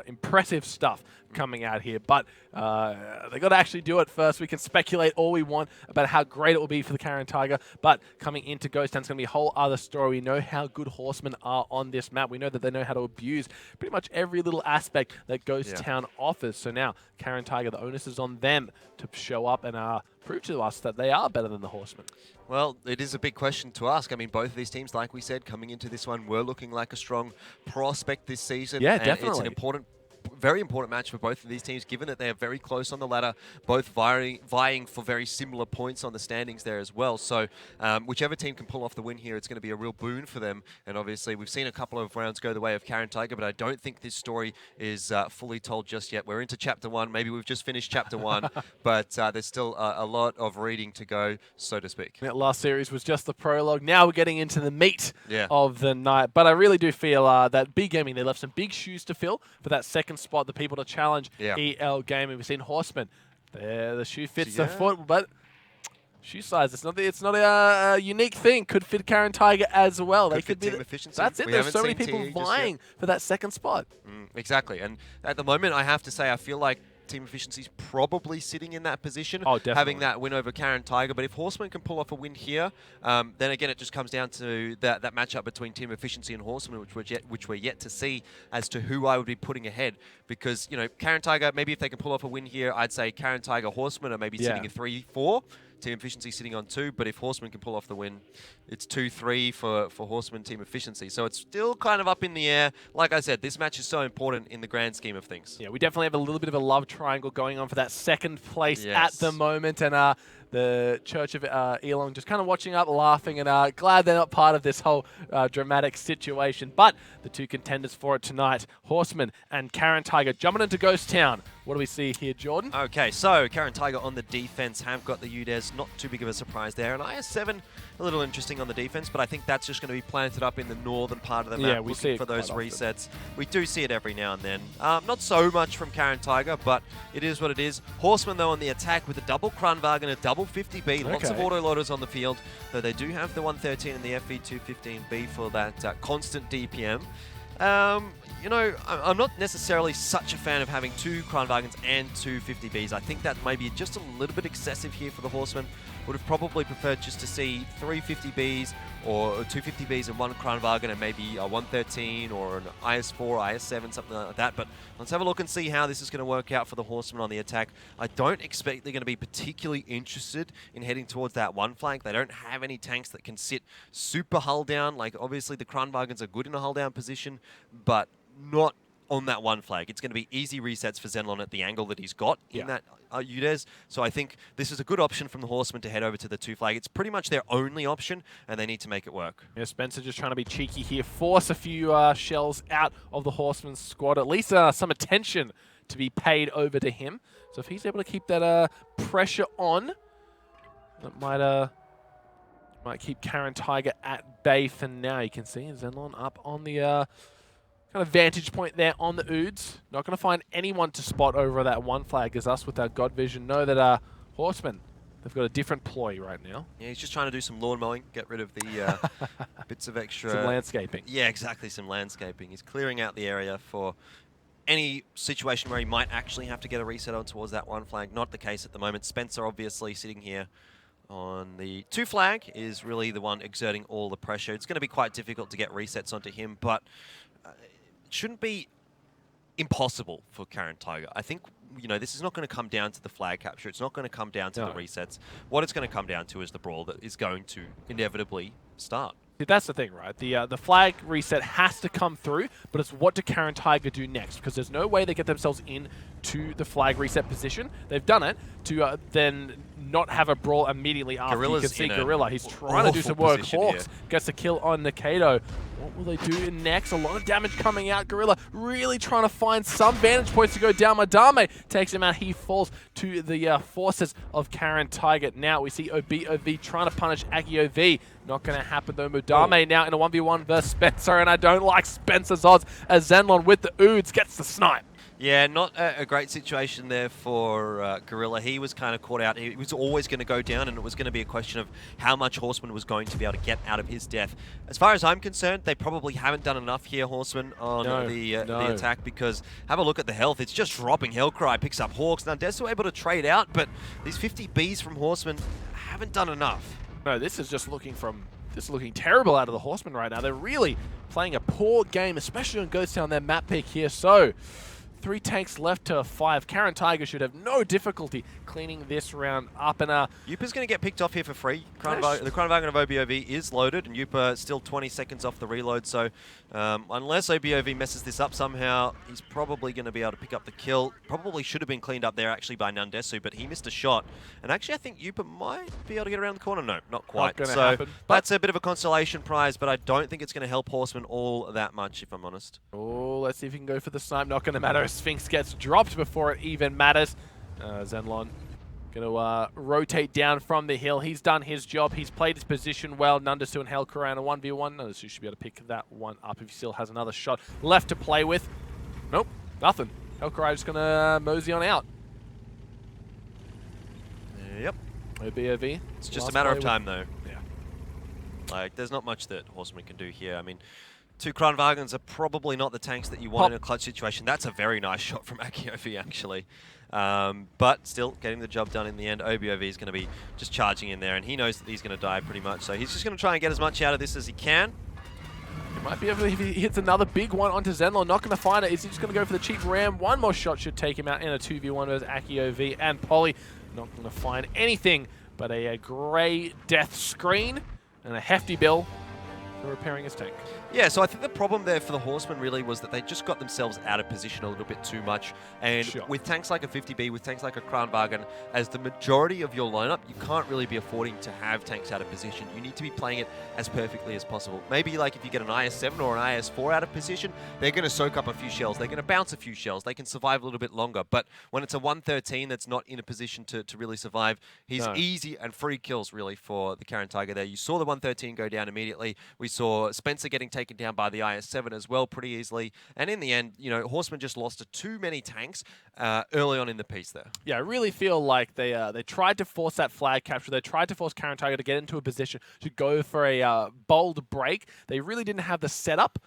impressive stuff coming out here, but they got to actually do it first. We can speculate all we want about how great it will be for the Caren Tiger, but coming into Ghost Town is going to be a whole other story. We know how good Horsemen are on this map. We know that they know how to abuse pretty much every little aspect that Ghost Town offers. So now, Caren Tiger, the onus is on them to show up and prove to us that they are better than the Horsemen. Well, it is a big question to ask. I mean, both of these teams, like we said, coming into this one, were looking like a strong prospect this season. Yeah, and definitely. It's an very important match for both of these teams, given that they are very close on the ladder, both vying for very similar points on the standings there as well. So whichever team can pull off the win here, it's going to be a real boon for them. And obviously, we've seen a couple of rounds go the way of Caren Tiger, but I don't think this story is fully told just yet. We're into Chapter 1. Maybe we've just finished Chapter 1, but there's still a lot of reading to go, so to speak. That last series was just the prologue. Now we're getting into the meat of the night. But I really do feel that B Gaming, they left some big shoes to fill for that second spot, the people to challenge EL Gaming. We've seen Horsemen. There, the shoe fits the foot, but shoe size, it's not a unique thing. Could fit Caren Tiger as well. They could be team efficiency. That's it. There's so many people vying for that second spot. Exactly. And at the moment, I have to say, I feel like team efficiency's probably sitting in that position, having that win over Caren Tiger. But if Horsemen can pull off a win here, then again, it just comes down to that matchup between team efficiency and Horsemen, which we're yet to see as to who I would be putting ahead. Because, you know, Caren Tiger, maybe if they can pull off a win here, I'd say Caren Tiger, Horsemen are maybe sitting at 3-4. Team efficiency sitting on 2, but if Horsemen can pull off the win, it's 2-3 for Horsemen team efficiency. So it's still kind of up in the air. Like I said, this match is so important in the grand scheme of things. Yeah, we definitely have a little bit of a love triangle going on for that second place at the moment. And the Church of Elon just kind of watching up, laughing, and glad they're not part of this whole dramatic situation. But the two contenders for it tonight, Horsemen and Caren Tiger, jumping into Ghost Town. What do we see here, Jordan? Okay, so Caren Tiger on the defense have got the UDES, not too big of a surprise there. And IS-7, a little interesting on the defense, but I think that's just going to be planted up in the northern part of the map, we see it for those quite resets. We do see it every now and then. Not so much from Caren Tiger, but it is what it is. Horsemen, though, on the attack with a double Kranvag and a double 50B. Lots of autoloaders on the field, though they do have the 113 and the FV215B for that constant DPM. You know, I'm not necessarily such a fan of having 2 Kranvagens and 2 50Bs. I think that may be just a little bit excessive here for the Horsemen. Would have probably preferred just to see 3 50Bs or 2 50Bs and 1 Kranvagen and maybe a 113 or an IS-4, IS-7, something like that. But let's have a look and see how this is going to work out for the Horsemen on the attack. I don't expect they're going to be particularly interested in heading towards that one flank. They don't have any tanks that can sit super hull down. Like, obviously, the Kranvagens are good in a hull down position, but not on that one flag. It's going to be easy resets for Zenlon at the angle that he's got in that UDES. So I think this is a good option from the Horsemen to head over to the 2 flag. It's pretty much their only option, and they need to make it work. Yeah, Spencer just trying to be cheeky here, force a few shells out of the Horsemen's squad. At least some attention to be paid over to him. So if he's able to keep that pressure on, that might keep Caren Tiger at bay for now. You can see Zenlon up on the kind of vantage point there on the Oods. Not going to find anyone to spot over that one flag as us with our God Vision know that Horsemen, they've got a different ploy right now. Yeah, he's just trying to do some lawn mowing, get rid of the bits of extra... Some landscaping. Yeah, exactly, some landscaping. He's clearing out the area for any situation where he might actually have to get a reset on towards that one flag. Not the case at the moment. Spencer obviously sitting here on the 2 flag is really the one exerting all the pressure. It's going to be quite difficult to get resets onto him, but it shouldn't be impossible for Caren Tiger. I think, you know, this is not going to come down to the flag capture. It's not going to come down to the resets. What it's going to come down to is the brawl that is going to inevitably start. See, that's the thing, right? The flag reset has to come through, but it's what do Caren Tiger do next? Because there's no way they get themselves in to the flag reset position. They've done it to then not have a brawl immediately after. Gorilla's you can see in Gorilla. He's trying to do some work. Hawks here gets a kill on Nikado. What will they do next? A lot of damage coming out. Gorilla really trying to find some vantage points to go down. Madame takes him out. He falls to the forces of Caren Tiger. Now we see OBOV trying to punish AkiOV. Not going to happen though. Madame now in a 1v1 versus Spencer, and I don't like Spencer's odds as Zenlon with the Oods gets the snipe. Yeah, not a great situation there for Gorilla. He was kind of caught out. He was always going to go down, and it was going to be a question of how much Horseman was going to be able to get out of his death. As far as I'm concerned, they probably haven't done enough here, Horseman, on the attack, because have a look at the health. It's just dropping. Hellcry picks up Hawks. Now, Desu able to trade out, but these 50 Bs from Horseman haven't done enough. No, this is just looking terrible out of the Horsemen right now. They're really playing a poor game, especially on Ghost Town, their map pick here. So 3 tanks left to 5. Caren Tiger should have no difficulty cleaning this round up. And Yupa's going to get picked off here for free. The Kranvagen of OBOV is loaded, and Yupa still 20 seconds off the reload. So unless OBOV messes this up somehow, he's probably going to be able to pick up the kill. Probably should have been cleaned up there actually by Nandesu, but he missed a shot. And actually, I think Yupa might be able to get around the corner. No, not quite. Not so happen, that's a bit of a consolation prize, but I don't think it's going to help Horseman all that much, if I'm honest. Oh, let's see if he can go for the snipe. Not going to matter. Sphinx gets dropped before it even matters. Zenlon going to rotate down from the hill. He's done his job. He's played his position well. Nandesu and Hellcry on a 1v1. Nandesu should be able to pick that one up if he still has another shot left to play with. Nope, nothing. Hellcry just going to mosey on out. Yep. OBOV. It's just a matter of time, though. Yeah. Like, there's not much that Horseman can do here. I mean, 2 Kranvagens are probably not the tanks that you want in a clutch situation. That's a very nice shot from AkiOV, actually. But still, getting the job done in the end. OBOV is going to be just charging in there, and he knows that he's going to die pretty much. So he's just going to try and get as much out of this as he can. He might be able to, if he hits another big one onto Zenlon, not going to find it. Is he just going to go for the cheap ram? One more shot should take him out in a 2v1 versus AkiOV and Polly. Not going to find anything but a grey death screen and a hefty bill for repairing his tank. Yeah, so I think the problem there for the Horsemen really was that they just got themselves out of position a little bit too much. And with tanks like a 50B, with tanks like a Kranwagen, as the majority of your lineup, you can't really be affording to have tanks out of position. You need to be playing it as perfectly as possible. Maybe like if you get an IS-7 or an IS-4 out of position, they're going to soak up a few shells. They're going to bounce a few shells. They can survive a little bit longer. But when it's a 113 that's not in a position to really survive, he's easy and free kills really for the Caren Tiger there. You saw the 113 go down immediately. We saw Spencer getting taken down by the IS-7 as well pretty easily. And in the end, you know, Horsemen just lost to too many tanks early on in the piece there. Yeah, I really feel like they tried to force that flag capture. They tried to force Caren Tiger to get into a position to go for a bold break. They really didn't have the setup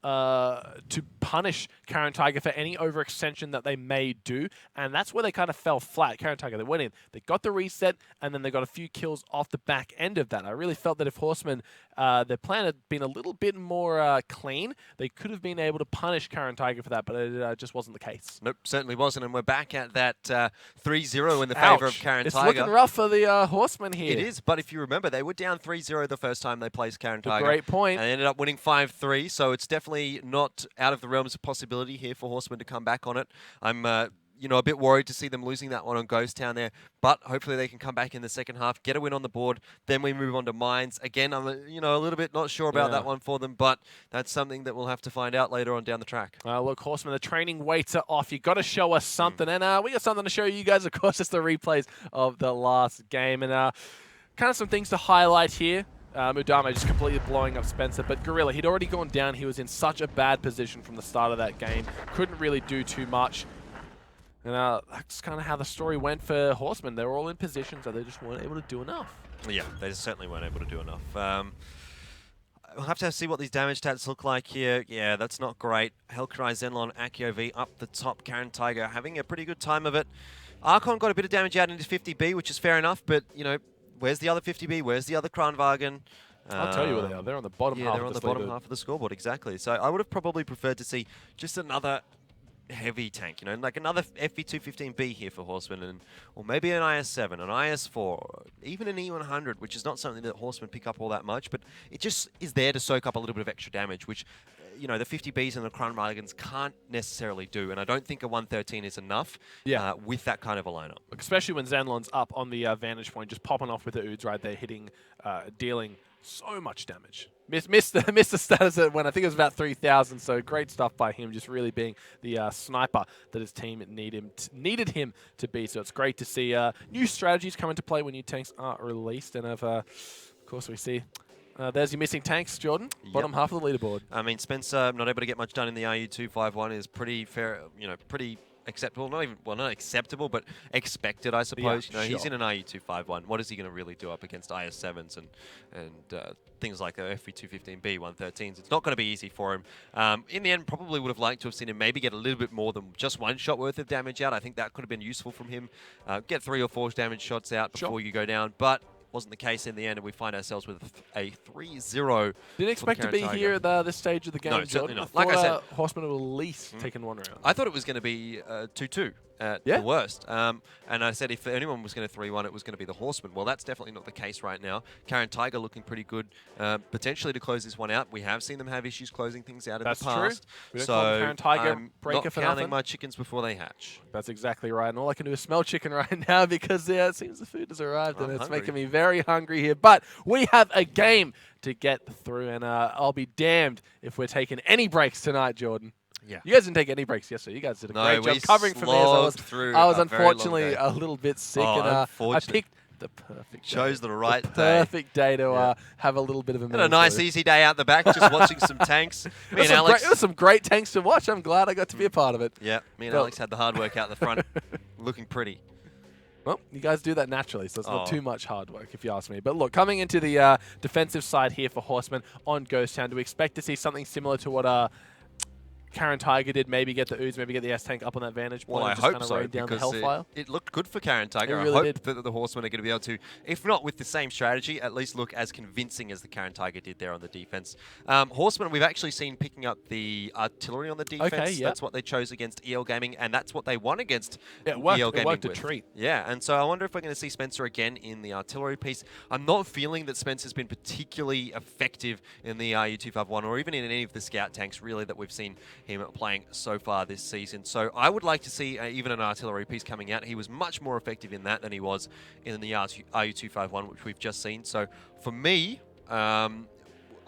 to punish Caren Tiger for any overextension that they may do, and that's where they kind of fell flat. Caren Tiger, they went in, they got the reset, and then they got a few kills off the back end of that. I really felt that if Horsemen, their plan had been a little bit more clean, they could have been able to punish Caren Tiger for that, but it just wasn't the case. Nope, certainly wasn't, and we're back at that 3-0 in the favour of Caren Tiger. It's looking rough for the Horsemen here. It is, but if you remember, they were down 3-0 the first time they placed Caren Tiger. Great point. And they ended up winning 5-3, so it's definitely not out of the realms of possibility here for Horsemen to come back on it. I'm you know, a bit worried to see them losing that one on Ghost Town there, but hopefully they can come back in the second half, get a win on the board, then we move on to Mines. Again, I'm a little bit not sure about that one for them, but that's something that we'll have to find out later on down the track. Look, Horsemen, the training weights are off. You got to show us something, and we got something to show you guys. Of course, it's the replays of the last game, and kind of some things to highlight here. Mudame just completely blowing up Spencer, but Gorilla, he'd already gone down. He was in such a bad position from the start of that game. Couldn't really do too much. And that's kind of how the story went for Horsemen. They were all in position, so they just weren't able to do enough. Yeah, they certainly weren't able to do enough. We'll have to see what these damage stats look like here. Yeah, that's not great. Hellcry, Zenlon, Akio V up the top. Caren Tiger having a pretty good time of it. Archon got a bit of damage out into 50B, which is fair enough, but, you know, where's the other 50B? Where's the other Kranwagen? I'll tell you where they are. They're on the bottom half. Yeah, they're on the bottom half of the scoreboard, exactly. So I would have probably preferred to see just another heavy tank, you know, like another FV215B here for Horsemen, or maybe an IS-7, an IS-4, even an E100, which is not something that Horsemen pick up all that much, but it just is there to soak up a little bit of extra damage, which, you know, the 50Bs and the Kranwagons can't necessarily do, and I don't think a 113 is enough with that kind of a lineup. Especially when Zanlon's up on the vantage point, just popping off with the Oods right there, hitting, dealing so much damage. Missed the status when I think it was about 3,000, so great stuff by him, just really being the sniper that his team needed him to be. So it's great to see new strategies come into play when new tanks are released. And of course, we see there's your missing tanks, Jordan, bottom half of the leaderboard. I mean, Spencer not able to get much done in the RU251 is pretty fair, you know, pretty acceptable. Not acceptable, but expected, I suppose. Yeah, you know, he's in an RU251. What is he going to really do up against IS-7s and things like the FV215B 113s? It's not going to be easy for him. In the end, probably would have liked to have seen him maybe get a little bit more than just one shot worth of damage out. I think that could have been useful from him. Get 3 or 4 damage shots out before you go down, but wasn't the case in the end, and we find ourselves with a 3-0. Didn't expect to be here at this stage of the game. No, certainly not. Like I said, Horsemen will at least taken one round. I thought it was going to be 2-2 at the worst. And I said if anyone was going to 3-1, it was going to be the Horsemen. Well, that's definitely not the case right now. Caren Tiger looking pretty good, potentially to close this one out. We have seen them have issues closing things out in the past. That's true. We don't so call Caren Tiger I'm breaker not for counting nothing. my chickens before they hatch. That's exactly right. And all I can do is smell chicken right now because it seems the food has arrived and it's making me very hungry here. But we have a game to get through, and I'll be damned if we're taking any breaks tonight, Jordan. Yeah. You guys didn't take any breaks yesterday. You guys did a great job covering for me as I was unfortunately a little bit sick, and I picked the perfect Chose day. the right perfect day to have a little bit of a meal. And a nice easy day out the back, just watching some tanks. Me and Alex. It was some great tanks to watch. I'm glad I got to be a part of it. Yeah, me and Alex had the hard work out the front, looking pretty. Well, you guys do that naturally, so it's not too much hard work, if you ask me. But look, coming into the defensive side here for Horsemen on Ghost Town, do we expect to see something similar to what Caren Tiger did, maybe get the Ooze, maybe get the S-Tank up on that vantage point. Well, I and just hope kinda so, rain down the because Hellfire. it looked good for Caren Tiger. It really I hope did. that the Horsemen are going to be able to, if not with the same strategy, at least look as convincing as the Caren Tiger did there on the defense. Horsemen, we've actually seen picking up the artillery on the defense. Okay, yeah. That's what they chose against EL Gaming, and that's what they won against Yeah, it worked. EL It Gaming worked a with. treat. Yeah, and so I wonder if we're going to see Spencer again in the artillery piece. I'm not feeling that Spencer's been particularly effective in the RU-251 or even in any of the scout tanks, really, that we've seen him playing so far this season. So I would like to see even an artillery piece coming out. He was much more effective in that than he was in the RU-251, which we've just seen. So for me,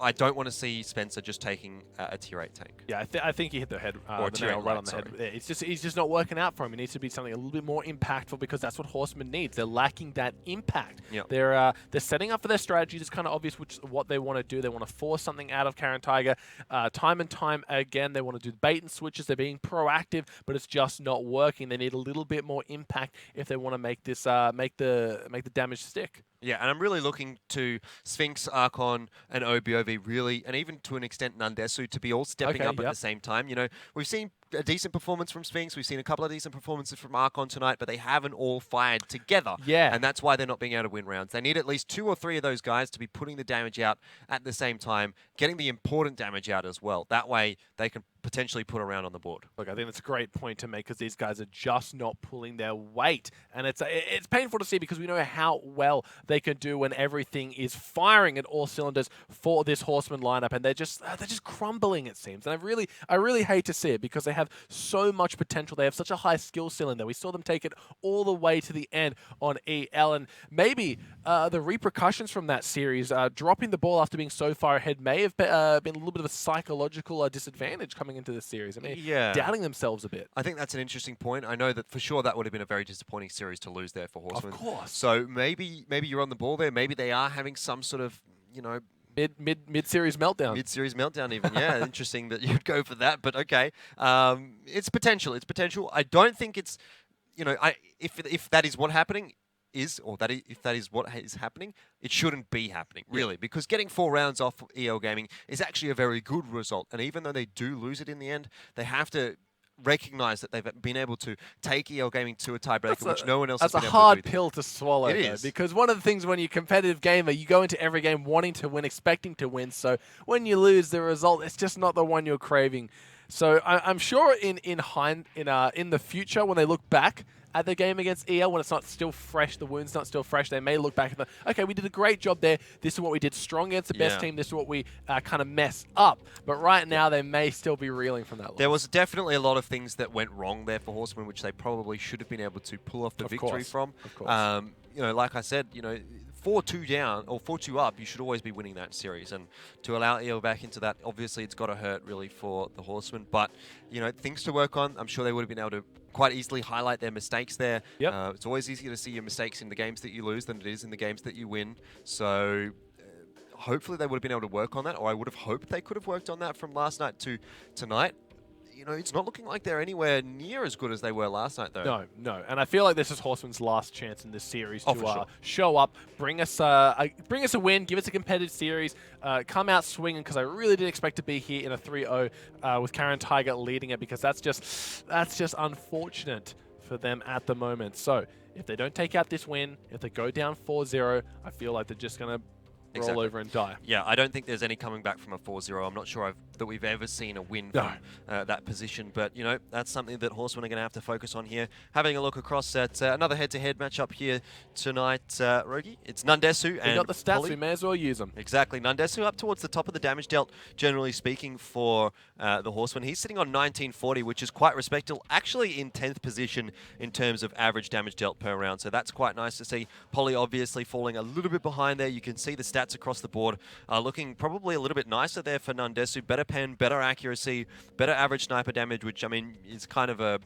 I don't want to see Spencer just taking a tier 8 tank. Yeah, I think he hit the head, Or the nail right on the head. sorry. Yeah, he's just not working out for him. It needs to be something a little bit more impactful because that's what Horsemen needs. They're lacking that impact. Yep. They're setting up for their strategies. It's kind of obvious what they want to do. They want to force something out of Caren Tiger. Time and time again, they want to do bait and switches. They're being proactive, but it's just not working. They need a little bit more impact if they want to make this make the damage stick. Yeah, and I'm really looking to Sphinx, Archon, and OBOV really, and even to an extent Nandesu, to be all stepping up at the same time. You know, we've seen a decent performance from Sphinx. We've seen a couple of decent performances from Archon tonight, but they haven't all fired together. Yeah. And that's why they're not being able to win rounds. They need at least 2 or 3 of those guys to be putting the damage out at the same time, getting the important damage out as well. That way, they can potentially put a round on the board. Look, I think that's a great point to make because these guys are just not pulling their weight. And it's painful to see because we know how well they can do when everything is firing at all cylinders for this Horseman lineup. And they're just crumbling, it seems. And I really hate to see it because they have so much potential. They have such a high skill ceiling there. We saw them take it all the way to the end on EL. And maybe the repercussions from that series, dropping the ball after being so far ahead may have been a little bit of a psychological disadvantage coming into the series. I mean, doubting themselves a bit. I think that's an interesting point. I know that for sure that would have been a very disappointing series to lose there for Horsemen. Of course. So maybe you're on the ball there. Maybe they are having some sort of, you know, mid-series meltdown. Mid-series meltdown even, yeah. Interesting that you'd go for that, but okay. It's potential. It's potential. I don't think it's, you know, if that is what happening, if that is what is happening, it shouldn't be happening, really, because getting 4 rounds off EL Gaming is actually a very good result. And even though they do lose it in the end, they have to recognize that they've been able to take EL Gaming to a tiebreaker, which no one else has been able to do. That's a hard pill to swallow, It is. because one of the things when you're a competitive gamer, you go into every game wanting to win, expecting to win. So when you lose, the result it's just not the one you're craving. So I'm sure in the future when they look back at the game against EL, when it's not still fresh, the wound's not still fresh, they may look back and okay, we did a great job there. This is what we did strong against the best team. This is what we kind of messed up. But right now, they may still be reeling from that loss. There was definitely a lot of things that went wrong there for Horsemen, which they probably should have been able to pull off the victory from. Of course. You know, like I said, you know, 4-2 down or 4-2 up, you should always be winning that series. And to allow EL back into that, obviously it's got to hurt really for the Horsemen. But, you know, things to work on. I'm sure they would have been able to quite easily highlight their mistakes there. Yep. It's always easier to see your mistakes in the games that you lose than it is in the games that you win. So hopefully they would have been able to work on that, or I would have hoped they could have worked on that from last night to tonight. You know, it's not looking like they're anywhere near as good as they were last night, though. No. And I feel like this is Horseman's last chance in this series to for sure. show up, bring us a win, give us a competitive series, come out swinging, because I really didn't expect to be here in a 3-0 with Caren Tiger leading it, because that's just unfortunate for them at the moment. So if they don't take out this win, if they go down 4-0, I feel like they're just going to roll over and die. Yeah, I don't think there's any coming back from a 4-0. I'm not sure that we've ever seen a win from that position. But, you know, that's something that Horsemen are going to have to focus on here. Having a look across at another head-to-head matchup here tonight, Rogi. It's Nandesu and We got the stats, Polly. we may as well use them. Exactly. Nandesu up towards the top of the damage dealt, generally speaking, for the Horsemen. He's sitting on 1940, which is quite respectable. Actually in 10th position in terms of average damage dealt per round. So that's quite nice to see. Polly obviously falling a little bit behind there. You can see the stats across the board are looking probably a little bit nicer there for Nandesu. Better pen, better accuracy, better average sniper damage, which, I mean, is kind of a,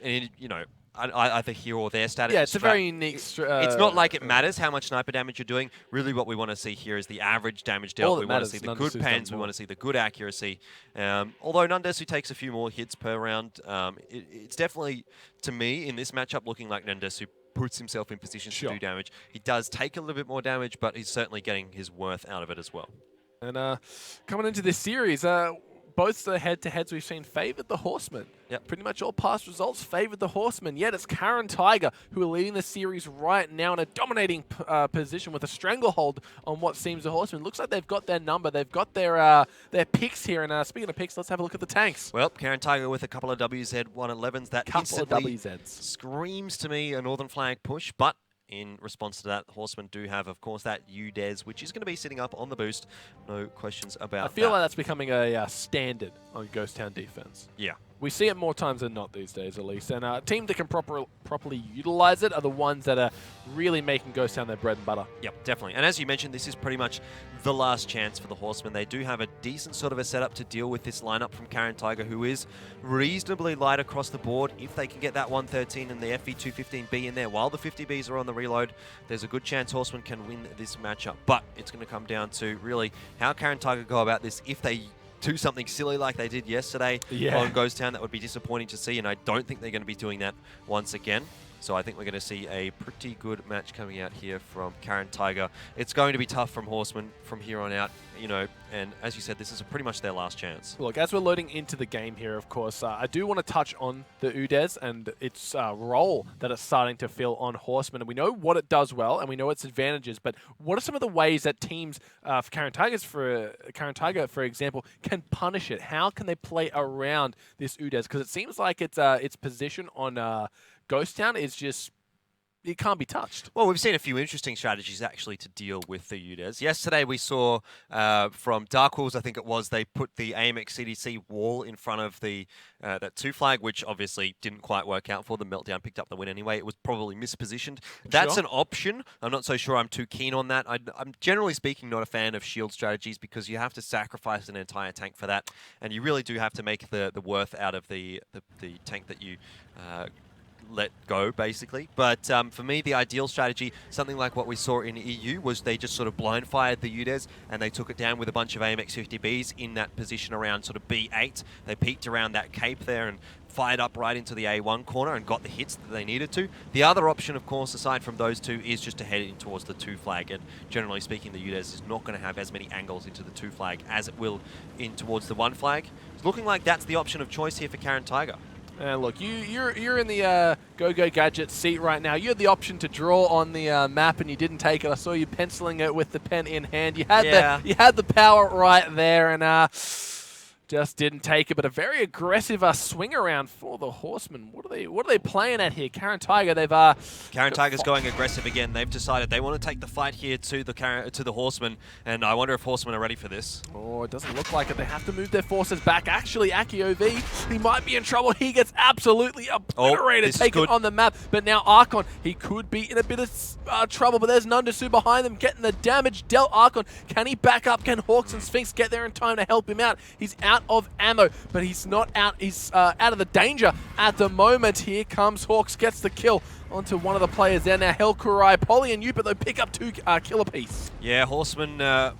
you know, either here or there status. Yeah, it's a very unique... it's not like it matters how much sniper damage you're doing. Really what we want to see here is the average damage dealt. We want to see the good pens. We want to see the good accuracy. Although Nandesu takes a few more hits per round, it's definitely, to me, in this matchup, looking like Nandesu puts himself in positions to do damage. He does take a little bit more damage, but he's certainly getting his worth out of it as well. And coming into this series, both the head-to-heads we've seen favored the Horsemen. Yep. Pretty much all past results favored the Horsemen. Yet it's Caren Tiger who are leading the series right now in a dominating position with a stranglehold on what seems the Horsemen. Looks like they've got their number. They've got their picks here. And speaking of picks, let's have a look at the tanks. Well, Caren Tiger with a couple of WZ 111s. That instantly screams to me a Northern Flag push, but in response to that, Horsemen do have, of course, that UDES, which is going to be sitting up on the boost. No questions about that. I feel like that's becoming a standard on Ghost Town defense. Yeah. We see it more times than not these days, at least. And teams that can properly utilize it are the ones that are really making Ghost Town their bread and butter. Yep, definitely. And as you mentioned, this is pretty much the last chance for the Horsemen. They do have a decent sort of a setup to deal with this lineup from Caren Tiger, who is reasonably light across the board. If they can get that 113 and the FV215B in there while the 50Bs are on the reload, there's a good chance Horsemen can win this matchup. But it's going to come down to really how Caren Tiger go about this. If they do something silly like they did yesterday on Ghost Town, that would be disappointing to see, and I don't think they're going to be doing that once again. So I think we're going to see a pretty good match coming out here from Caren Tiger. It's going to be tough from Horsemen from here on out, you know, and as you said, this is pretty much their last chance. Look, as we're loading into the game here, of course, I do want to touch on the UDES and its role that it's starting to fill on Horsemen. And we know what it does well, and we know its advantages, but what are some of the ways that teams, for Caren Tiger, for example, can punish it? How can they play around this UDES? Because it seems like its position on Ghost Town is just, it can't be touched. Well, we've seen a few interesting strategies actually to deal with the UDES. Yesterday we saw from Dark Wolves, I think it was, they put the AMX CDC wall in front of the that 2 flag, which obviously didn't quite work out for them. Meltdown picked up the win anyway. It was probably mispositioned. That's an option. I'm not so sure I'm too keen on that. I'm generally speaking not a fan of shield strategies because you have to sacrifice an entire tank for that, and you really do have to make the worth out of the tank that you let go, basically. But for me, the ideal strategy, something like what we saw in EU, was they just sort of blind fired the UDES and they took it down with a bunch of AMX 50Bs in that position around sort of B8. They peeked around that cape there and fired up right into the A1 corner and got the hits that they needed to. The other option, of course, aside from those two, is just to head in towards the 2 flag. And generally speaking, the UDES is not going to have as many angles into the 2 flag as it will in towards the 1 flag. It's looking like that's the option of choice here for Caren Tiger. And look, you're in the Go-Go Gadget seat right now. You had the option to draw on the map, and you didn't take it. I saw you penciling it with the pen in hand. You had the power right there, and just didn't take it. But a very aggressive swing around for the Horsemen. What are they playing at here? Caren Tiger, Caren Tiger's going aggressive again. They've decided they want to take the fight here to the Horsemen, and I wonder if Horsemen are ready for this. Oh, it doesn't look like it. They have to move their forces back. Actually, Aki OV, he might be in trouble. He gets absolutely obliterated, taken on the map. But now Archon, he could be in a bit of trouble, but there's Nundasu behind them getting the damage dealt. Archon, can he back up? Can Hawks and Sphinx get there in time to help him out? He's out of ammo, but he's not out. He's out of the danger at the moment. Here comes Hawks, gets the kill onto one of the players there. Now Hellkurai, Polly and Yupa, they pick up 2 kill apiece. Yeah, Horsemen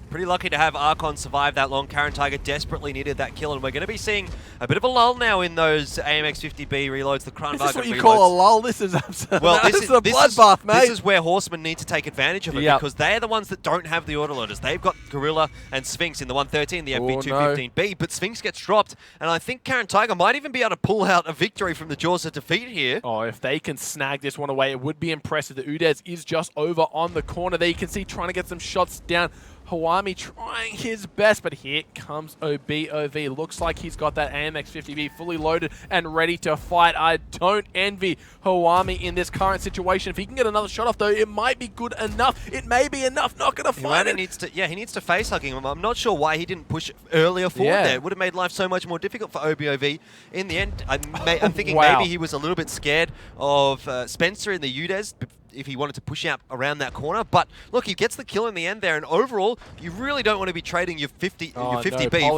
pretty lucky to have Archon survive that long. Caren Tiger desperately needed that kill, and we're going to be seeing a bit of a lull now in those AMX 50B reloads, the Kranvagn reloads. Is this what you call a lull? This is absolutely, well, this is a bloodbath, mate. This is where Horsemen need to take advantage of it, because they're the ones that don't have the autoloaders. They've got Gorilla and Sphinx in the 113, the FV215B, but Sphinx gets dropped, and I think Caren Tiger might even be able to pull out a victory from the jaws of defeat here. Oh, if they can snag this one away, it would be impressive. The UDES is just over on the corner there. You can see trying to get some shots down. Hawami trying his best, but here comes OBOV. Looks like he's got that AMX 50B fully loaded and ready to fight. I don't envy Hawami in this current situation. If he can get another shot off, though, it might be good enough. It may be enough. Not going to find it. He needs to face hugging him. I'm not sure why he didn't push earlier forward there. It would have made life so much more difficult for OBOV. In the end, I'm thinking maybe he was a little bit scared of Spencer in the UDES if he wanted to push out around that corner. But look, he gets the kill in the end there, and overall, you really don't want to be trading your 50B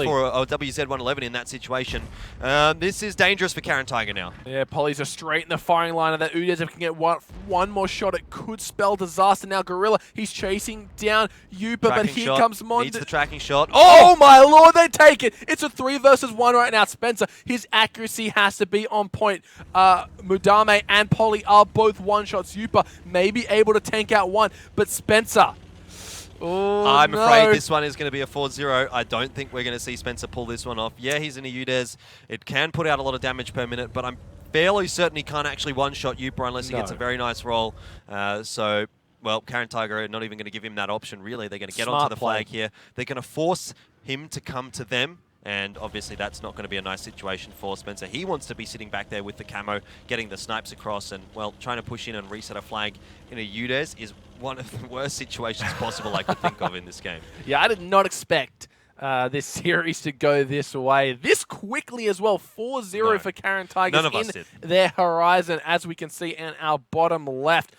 for a WZ111 in that situation. This is dangerous for Caren Tiger now. Yeah, Polly's are straight in the firing line of that UDES. If he can get one more shot, it could spell disaster. Now Gorilla, he's chasing down Yupa, but here comes Mond. Needs the tracking shot. Oh my lord, they take it! It's a 3 versus 1 right now. Spencer, his accuracy has to be on point. Mudame and Polly are both one-shots. Yupa may be able to tank out one, but Spencer, Oh, I'm no. afraid this one is going to be a 4-0. I don't think we're going to see Spencer pull this one off. Yeah, he's in a UDES. It can put out a lot of damage per minute, but I'm fairly certain he can't actually one-shot Upa unless he gets a very nice roll. So, well, Caren Tiger are not even going to give him that option, really. They're going to get onto the flag here. They're going to force him to come to them. And obviously that's not going to be a nice situation for Spencer. He wants to be sitting back there with the camo, getting the snipes across, and, well, trying to push in and reset a flag in a UDES is one of the worst situations possible I could think of in this game. Yeah, I did not expect this series to go this way, this quickly as well. 4-0 for Caren Tigers None of us did. Their horizon, as we can see in our bottom left.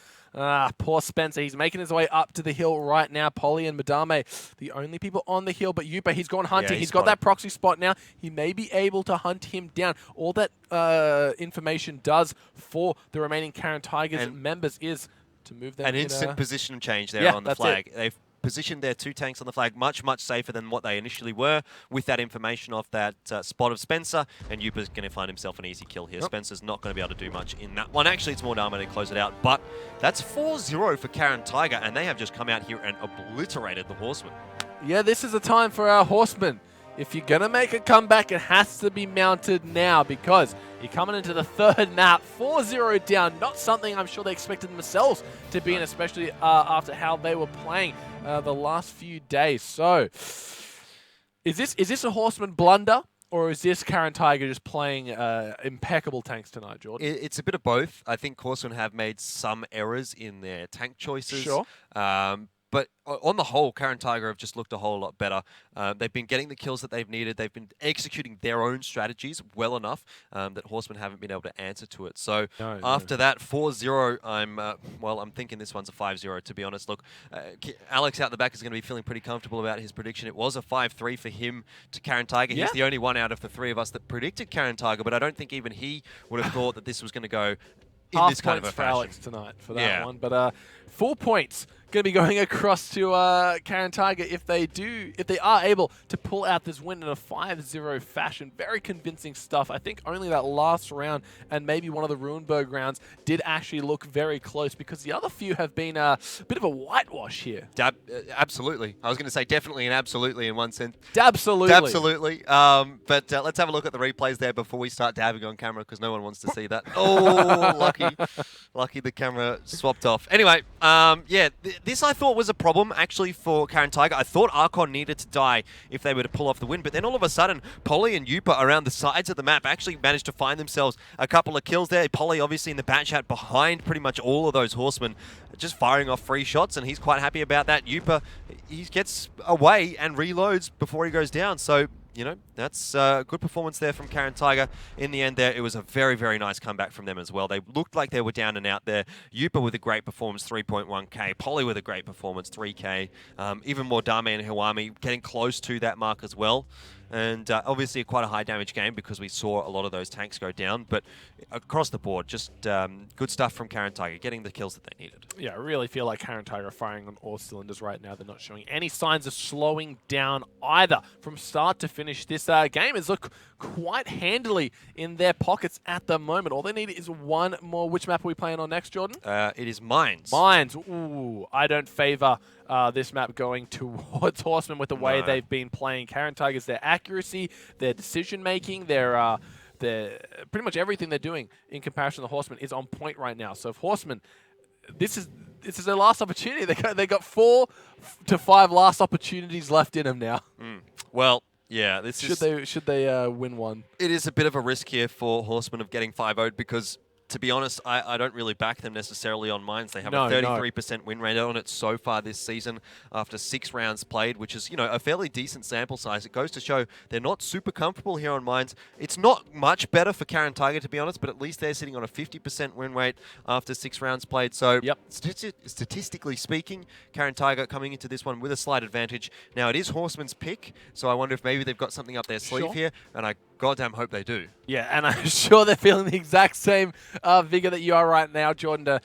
Poor Spencer. He's making his way up to the hill right now. Polly and Madame, the only people on the hill. But Yupa, he's gone hunting. Yeah, he's got that proxy spot now. He may be able to hunt him down. All that information does for the remaining Caren Tigers members is to move them an instant position change there on the flag. They've positioned their 2 tanks on the flag much, much safer than what they initially were with that information off that spot of Spencer, and Yupa's going to find himself an easy kill here. Spencer's not going to be able to do much in that one. Actually, it's more Dharma to close it out, but that's 4-0 for Caren Tiger, and they have just come out here and obliterated the Horsemen. Yeah, this is a time for our Horsemen. If you're going to make a comeback, it has to be mounted now because you're coming into the 3rd map, 4-0 down. Not something I'm sure they expected themselves to be in, especially after how they were playing the last few days. So, is this a Horseman blunder, or is this Caren Tiger just playing impeccable tanks tonight, Jordan? It's a bit of both. I think Horsemen have made some errors in their tank choices. Sure. But on the whole, Caren Tiger have just looked a whole lot better. They've been getting the kills that they've needed. They've been executing their own strategies well enough that Horsemen haven't been able to answer to it. So after that 4-0, I'm thinking this one's a 5-0, to be honest. Look, Alex out the back is going to be feeling pretty comfortable about his prediction. It was a 5-3 for him to Caren Tiger. He's the only one out of the 3 of us that predicted Caren Tiger, but I don't think even he would have thought that this was going to go in this kind of a for fashion. Alex tonight for that one. But 4 points going to be going across to Caren Tiger if they are able to pull out this win in a 5-0 fashion. Very convincing stuff. I think only that last round and maybe one of the Ruinberg rounds did actually look very close because the other few have been a bit of a whitewash here. Absolutely. I was going to say definitely and absolutely in one sense. Absolutely. Absolutely. But let's have a look at the replays there before we start dabbing on camera because no one wants to see that. Oh, lucky the camera swapped off. Anyway, this I thought was a problem actually for Caren Tiger. I thought Archon needed to die if they were to pull off the win, but then all of a sudden, Polly and Yupa around the sides of the map actually managed to find themselves a couple of kills there. Polly obviously in the bat chat behind pretty much all of those Horsemen, just firing off free shots, and he's quite happy about that. Yupa, he gets away and reloads before he goes down, so you know, that's a good performance there from Caren Tiger. In the end there, it was a very, very nice comeback from them as well. They looked like they were down and out there. Yupa with a great performance, 3.1k. Polly with a great performance, 3k. Even more Dame and Hawami getting close to that mark as well. And obviously quite a high damage game because we saw a lot of those tanks go down. But across the board, just good stuff from Caren Tiger, getting the kills that they needed. Yeah, I really feel like Caren Tiger are firing on all cylinders right now. They're not showing any signs of slowing down either. From start to finish, this game has looked quite handily in their pockets at the moment. All they need is one more. Which map are we playing on next, Jordan? It is Mines. Mines. Ooh, I don't favor this map going towards Horsemen with the way they've been playing. Caren Tigers, their accuracy, their decision-making, their pretty much everything they're doing in comparison to Horsemen is on point right now. So if Horsemen, this is their last opportunity. They got 4 to 5 last opportunities left in them now. Well, yeah, should they win one? It is a bit of a risk here for Horsemen of getting 5-0'd because, to be honest, I don't really back them necessarily on Mines. They have a 33% win rate on it so far this season after 6 rounds played, which is, you know, a fairly decent sample size. It goes to show they're not super comfortable here on Mines. It's not much better for Caren Tiger, to be honest, but at least they're sitting on a 50% win rate after 6 rounds played. So, statistically speaking, Caren Tiger coming into this one with a slight advantage. Now, it is Horseman's pick, so I wonder if maybe they've got something up their sleeve here, and I goddamn hope they do. Yeah, and I'm sure they're feeling the exact same vigor that you are right now, Jordan, to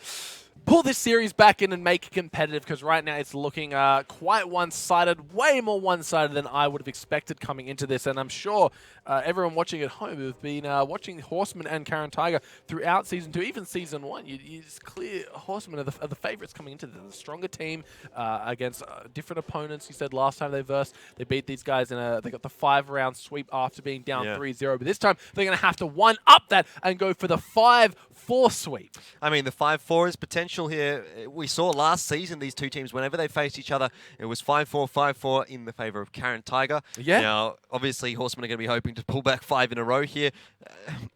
pull this series back in and make it competitive, because right now it's looking quite one-sided, way more one-sided than I would have expected coming into this. And I'm sure everyone watching at home who've been watching Horsemen and Caren Tiger throughout Season 2, even Season 1, it's clear Horsemen are the favourites coming into this. The stronger team against different opponents. You said last time they versed, they beat these guys in they got the 5-round sweep after being down 3-0. But this time they're going to have to one-up that and go for the 5-4 sweep. I mean, the 5-4 is potential here. We saw last season these two teams, whenever they faced each other, it was 5-4, 5-4 in the favour of Caren Tiger. Yeah. Now, obviously, Horsemen are going to be hoping to pull back 5 in a row here.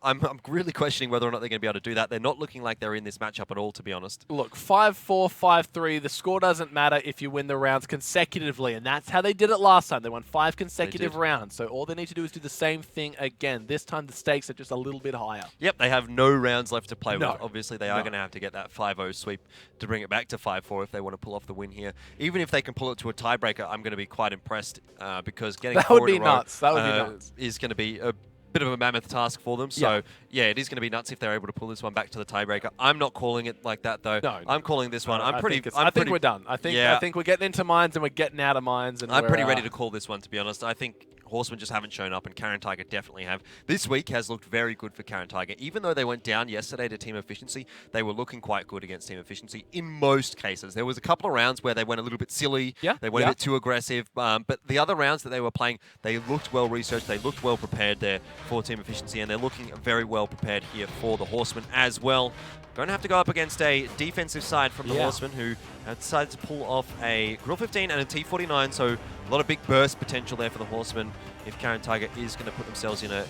I'm really questioning whether or not they're going to be able to do that. They're not looking like they're in this matchup at all, to be honest. Look, 5-4, 5-3, the score doesn't matter if you win the rounds consecutively, and that's how they did it last time. They won 5 consecutive rounds, so all they need to do is do the same thing again. This time the stakes are just a little bit higher. Yep, they have no rounds left to play with. No. Obviously, they are going to have to get that 5-0 sweep to bring it back to 5-4 if they want to pull off the win here. Even if they can pull it to a tiebreaker, I'm going to be quite impressed because getting that 4 would be in a row, nuts. That would be nuts. Is going to be a bit of a mammoth task for them. So, yeah, it is going to be nuts if they're able to pull this one back to the tiebreaker. I'm not calling it like that, though. No. I'm calling this one. I think we're done. I think we're getting into mines and we're getting out of mines. And I'm pretty ready to call this one, to be honest. I think Horsemen just haven't shown up, and Caren Tiger definitely have. This week has looked very good for Caren Tiger. Even though they went down yesterday to Team Efficiency, they were looking quite good against Team Efficiency in most cases. There was a couple of rounds where they went a little bit silly. Yeah. They went a bit too aggressive. But the other rounds that they were playing, they looked well researched. They looked well prepared there for Team Efficiency, and they're looking very well prepared here for the Horsemen as well. Going to have to go up against a defensive side from the Horsemen, who have decided to pull off a Grill 15 and a T49, so a lot of big burst potential there for the Horsemen if Caren Tiger is going to put themselves in a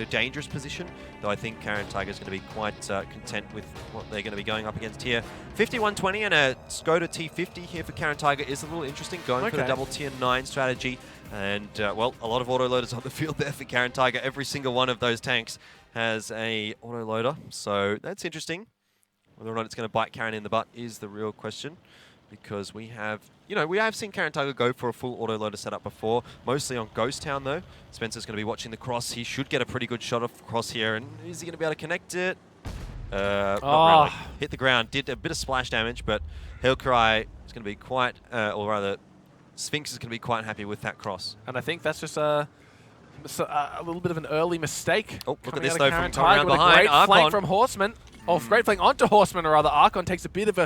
dangerous position, though I think Caren Tiger is going to be quite content with what they're going to be going up against here. 51-20 and a Skoda T50 here for Caren Tiger is a little interesting, going for the double tier 9 strategy. And, well, a lot of autoloaders on the field there for Caren Tiger. Every single one of those tanks has a autoloader, so that's interesting. Whether or not it's going to bite Caren in the butt is the real question, because we have seen Caren Tiger go for a full autoloader setup before, mostly on Ghost Town, though. Spencer's going to be watching the cross. He should get a pretty good shot of cross here, and is he going to be able to connect it? Not really. Hit the ground, did a bit of splash damage, but Hellcry is going to be quite, or rather, Sphinx is going to be quite happy with that cross. And I think that's just a little bit of an early mistake. Oh, look at this, though, from Tiger with behind. a great flank from Horsemen. Oh, great flank onto Horsemen, or rather. Archon takes a bit of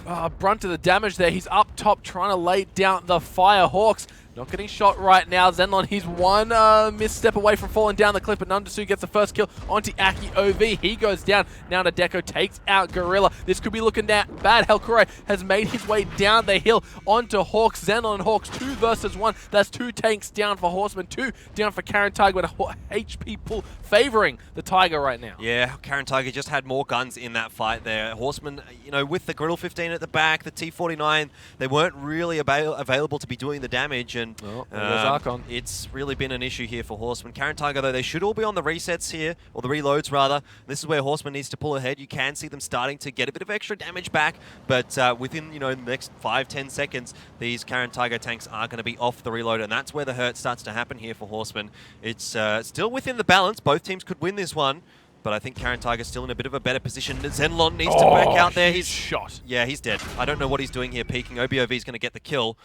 a brunt of the damage there. He's up top trying to lay down the Firehawks. Not getting shot right now. Zenlon, he's one misstep away from falling down the cliff, but Nandasu gets the first kill onto Aki OV. He goes down. Now Nadeko takes out Gorilla. This could be looking bad. Hellkure has made his way down the hill onto Hawks. Zenlon and Hawks, 2 versus 1. That's 2 tanks down for Horsemen, 2 down for Caren Tiger, with a HP pool favoring the Tiger right now. Yeah, Caren Tiger just had more guns in that fight there. Horsemen, with the Griddle 15 at the back, the T49, they weren't really available to be doing the damage, and it's really been an issue here for Horsemen. Caren Tiger, though, they should all be on the resets here, or the reloads, rather. This is where Horsemen needs to pull ahead. You can see them starting to get a bit of extra damage back, but within, the next 5-10 seconds, these Caren Tiger tanks are going to be off the reload, and that's where the hurt starts to happen here for Horsemen. It's still within the balance. Both teams could win this one, but I think Caren Tiger's still in a bit of a better position. Zenlon needs to back out there. He's shot. Yeah, he's dead. I don't know what he's doing here peeking. OBOV's going to get the kill.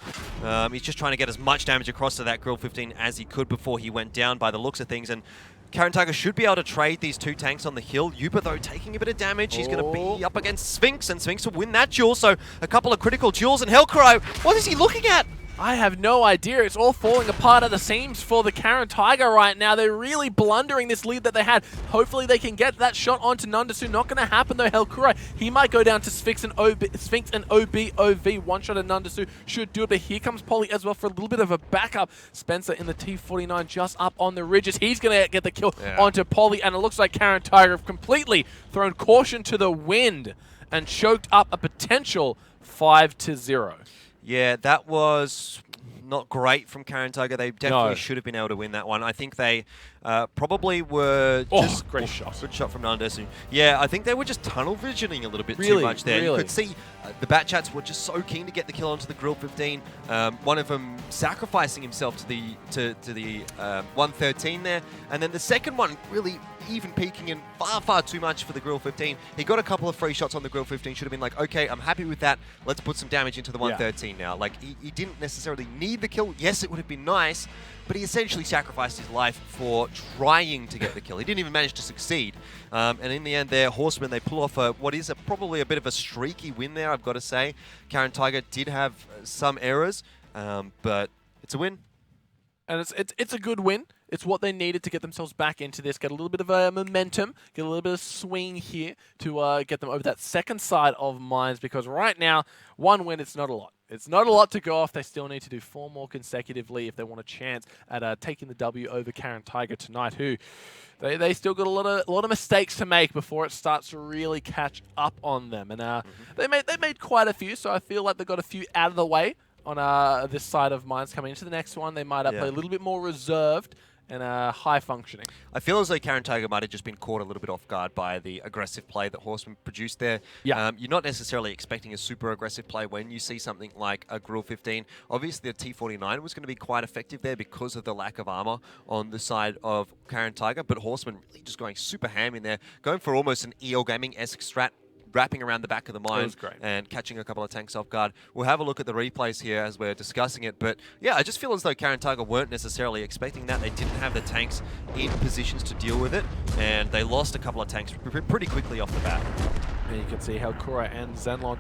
He's just trying to get as much damage across to that Grill 15 as he could before he went down by the looks of things. And Caren Tiger should be able to trade these 2 tanks on the hill. Yuba, though, taking a bit of damage. He's going to be up against Sphinx, and Sphinx will win that duel. So a couple of critical duels. And Hellcry, what is he looking at? I have no idea. It's all falling apart at the seams for the Caren Tiger right now. They're really blundering this lead that they had. Hopefully they can get that shot onto Nandasu. Not going to happen though. Hellkure, he might go down to Sphinx and OBOV. One shot at Nandasu should do it, but here comes Polly as well for a little bit of a backup. Spencer in the T49 just up on the ridges. He's going to get the kill onto Polly, and it looks like Caren Tiger have completely thrown caution to the wind and choked up a potential 5-0. Yeah, that was not great from Caren Tiger. They definitely should have been able to win that one. I think they probably were just... great shot. Good shot from Nandasu. Yeah, I think they were just tunnel visioning a little bit too much there. You could see the Batchats were just so keen to get the kill onto the Grill 15. One of them sacrificing himself to the 113 there. And then the second one really even peeking in far too much for the Grill 15. He got a couple of free shots on the Grill 15. Should have been like, okay, I'm happy with that. Let's put some damage into the 113 now. Like, he didn't necessarily need the kill. Yes, it would have been nice, but he essentially sacrificed his life for trying to get the kill. He didn't even manage to succeed. And in the end there, Horsemen, they pull off what is probably a bit of a streaky win there, I've got to say. Caren Tiger did have some errors, but it's a win. And it's a good win. It's what they needed to get themselves back into this, get a little bit of momentum, get a little bit of swing here to get them over that second side of Mines, because right now, one win, it's not a lot. It's not a lot to go off. They still need to do 4 more consecutively if they want a chance at taking the W over Caren Tiger tonight, who they still got a lot of mistakes to make before it starts to really catch up on them. And they made quite a few, so I feel like they got a few out of the way on this side of Mines. Coming into the next one, they might play a little bit more reserved and high functioning. I feel as though Caren Tiger might have just been caught a little bit off guard by the aggressive play that Horsemen produced there. Yeah. You're not necessarily expecting a super aggressive play when you see something like a Grill 15. Obviously, the T49 was going to be quite effective there because of the lack of armor on the side of Caren Tiger, but Horsemen really just going super ham in there, going for almost an Wargaming-esque strat, wrapping around the back of the mine and catching a couple of tanks off guard. We'll have a look at the replays here as we're discussing it, but yeah, I just feel as though Caren Tiger weren't necessarily expecting that. They didn't have the tanks in positions to deal with it, and they lost a couple of tanks pretty quickly off the bat. And you can see how Kura and Zenlon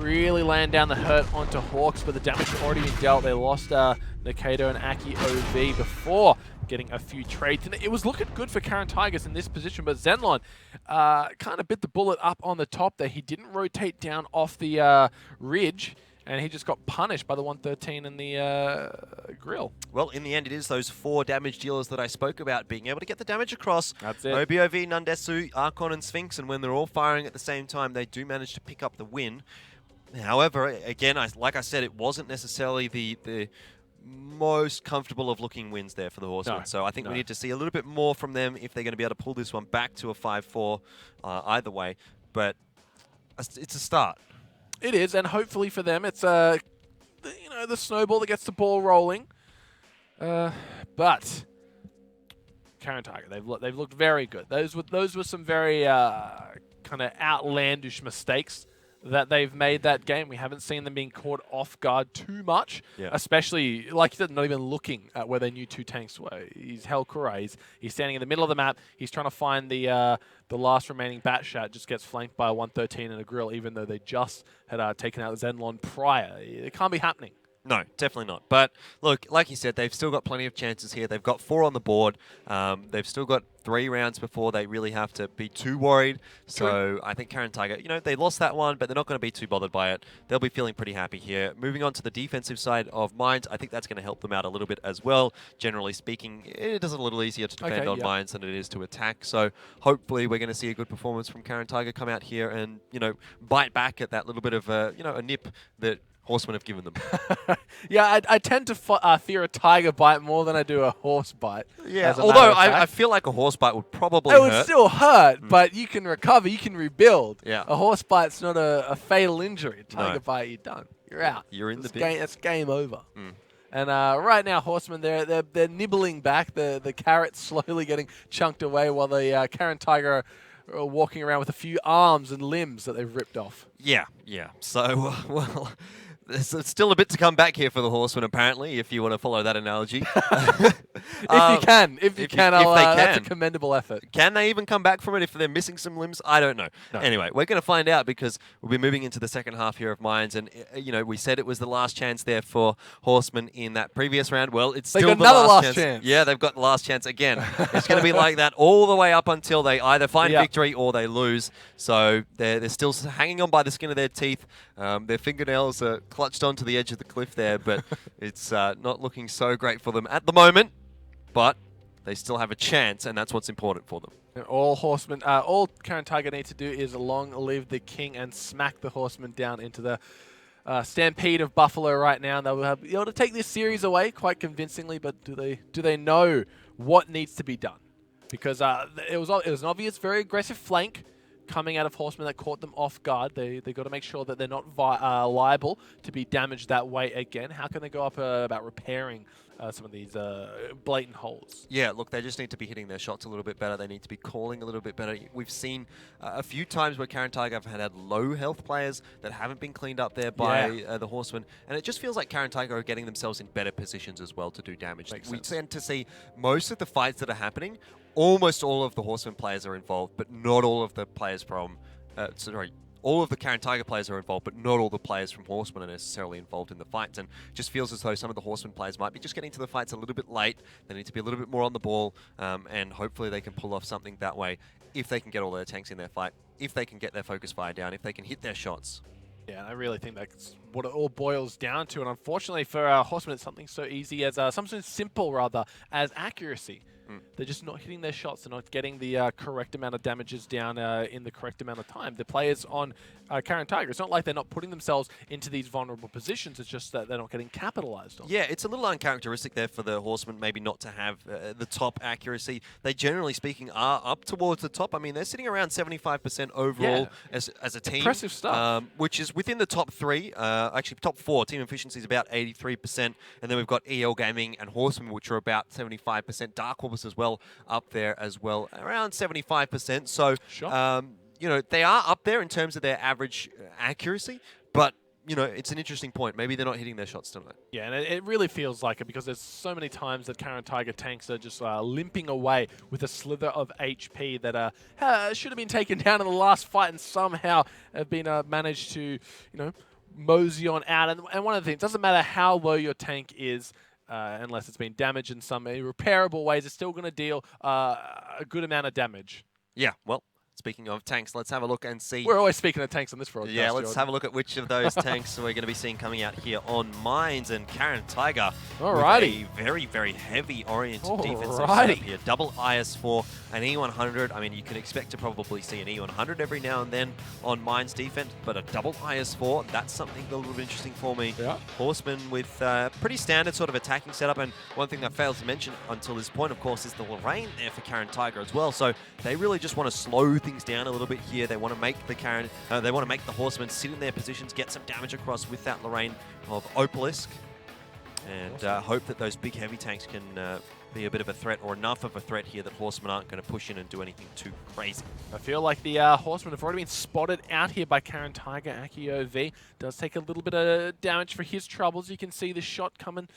really laying down the hurt onto Hawks, but the damage had already been dealt. They lost Nikado and Aki OV before getting a few trades. And it was looking good for Caren Tigers in this position, but Zenlon kind of bit the bullet up on the top there. He didn't rotate down off the ridge, and he just got punished by the 113 and the grill. Well, in the end, it is those 4 damage dealers that I spoke about being able to get the damage across. That's it. OBOV, Nundesu, Archon, and Sphinx, and when they're all firing at the same time, they do manage to pick up the win. However, again, like I said, it wasn't necessarily the most comfortable of looking wins there for the Horsemen. No, so I think we need to see a little bit more from them if they're going to be able to pull this one back to a 5-4 either way. But it's a start. It is, and hopefully for them, it's the snowball that gets the ball rolling. But Caren Tiger, they've looked very good. Those were some very kind of outlandish mistakes that they've made that game. We haven't seen them being caught off guard too much, especially, like you said, not even looking at where their new 2 tanks were. He's Hellkura. He's standing in the middle of the map. He's trying to find the last remaining Batshat, just gets flanked by a 113 and a grill, even though they just had taken out Zenlon prior. It can't be happening. No, definitely not. But look, like you said, they've still got plenty of chances here. They've got 4 on the board. They've still got 3 rounds before they really have to be too worried. So I think Caren Tiger, they lost that one, but they're not going to be too bothered by it. They'll be feeling pretty happy here. Moving on to the defensive side of Mines, I think that's going to help them out a little bit as well. Generally speaking, it is a little easier to defend on Mines than it is to attack. So hopefully we're going to see a good performance from Caren Tiger come out here and, bite back at that little bit of, a nip that Horsemen have given them. Yeah, I tend to fear a tiger bite more than I do a horse bite. Yeah, although I feel like a horse bite would probably hurt. It would still hurt, but you can recover, you can rebuild. Yeah. A horse bite's not a fatal injury. A tiger bite, you're done. You're out. You're in the bin. It's game over. And right now, Horsemen, they're nibbling back. The carrots slowly getting chunked away while the Caren Tiger are walking around with a few arms and limbs that they've ripped off. Yeah. So, well, there's still a bit to come back here for the Horsemen, apparently, if you want to follow that analogy. If you can, that's a commendable effort. Can they even come back from it if they're missing some limbs? I don't know. No. Anyway, we're going to find out because we'll be moving into the second half here of Mines, and we said it was the last chance there for Horsemen in that previous round. Well, it's still the last chance. Yeah, they've got the last chance again. It's going to be like that all the way up until they either find victory or they lose. So they're still hanging on by the skin of their teeth. Their fingernails are clutched onto the edge of the cliff there, but it's not looking so great for them at the moment. But they still have a chance, and that's what's important for them. And all Horsemen, all Caren Tiger need to do is long live the king and smack the Horsemen down into the stampede of Buffalo right now. They'll be able to take this series away quite convincingly, but do they know what needs to be done? Because it was an obvious, very aggressive flank coming out of Horsemen that caught them off guard. They got to make sure that they're not liable to be damaged that way again. How can they go up about repairing some of these blatant holes. Yeah, look, they just need to be hitting their shots a little bit better. They need to be calling a little bit better. We've seen a few times where Caren Tiger have had low health players that haven't been cleaned up there by the Horsemen, and it just feels like Caren Tiger are getting themselves in better positions as well to do damage. We tend to see most of the fights that are happening, almost all of the Horsemen players are involved, but not all of the players from... all of the Caren Tiger players are involved, but not all the players from Horsemen are necessarily involved in the fights, and just feels as though some of the Horsemen players might be just getting to the fights a little bit late. They need to be a little bit more on the ball, and hopefully they can pull off something that way if they can get all their tanks in their fight, if they can get their focus fire down, if they can hit their shots. Yeah, I really think that's what it all boils down to, and unfortunately for Horsemen, it's something so easy as something simple rather as accuracy. They're just not hitting their shots. They're not getting the correct amount of damages down in the correct amount of time. The players on Caren Tiger, it's not like they're not putting themselves into these vulnerable positions. It's just that they're not getting capitalized on. Yeah, it's a little uncharacteristic there for the Horsemen maybe not to have the top accuracy. They, generally speaking, are up towards the top. I mean, they're sitting around 75% overall as a team. Impressive stuff. Which is within the top 3. Actually, top 4. Team efficiency is about 83%. And then we've got Gaming and Horsemen, which are about 75%. Dark Orbis as well, up there as well, around 75%. So, you know, they are up there in terms of their average accuracy, but, you know, it's an interesting point. Maybe they're not hitting their shots tonight. Yeah, and it really feels like it because there's so many times that Caren Tiger tanks are just limping away with a slither of HP that should have been taken down in the last fight and somehow have been managed to, you know, mosey on out. And one of the things, it doesn't matter how low your tank is, unless it's been damaged in some irreparable ways, it's still going to deal a good amount of damage. Yeah, well, speaking of tanks, let's have a look and see. We're always speaking of tanks on this broadcast. Yeah, let's have a look at which of those tanks we're going to be seeing coming out here on Mines. And Caren Tiger with a very, very heavy oriented defensive setup here. Double IS-4, an E100. I mean, you can expect to probably see an E100 every now and then on Mines defense, but a double IS-4, that's something a little bit interesting for me. Yeah. Horsemen with pretty standard sort of attacking setup, and one thing I failed to mention until this point, of course, is the Lorraine there for Caren Tiger as well. So they really just want to slow things down a little bit here. They want to make the they want to make the Horsemen sit in their positions, get some damage across with that Lorraine of Opalisk, and hope that those big heavy tanks can be a bit of a threat, or enough of a threat here that Horsemen aren't going to push in and do anything too crazy. I feel like the Horsemen have already been spotted out here by Caren Tiger. AkiOV does take a little bit of damage for his troubles. You can see the shot coming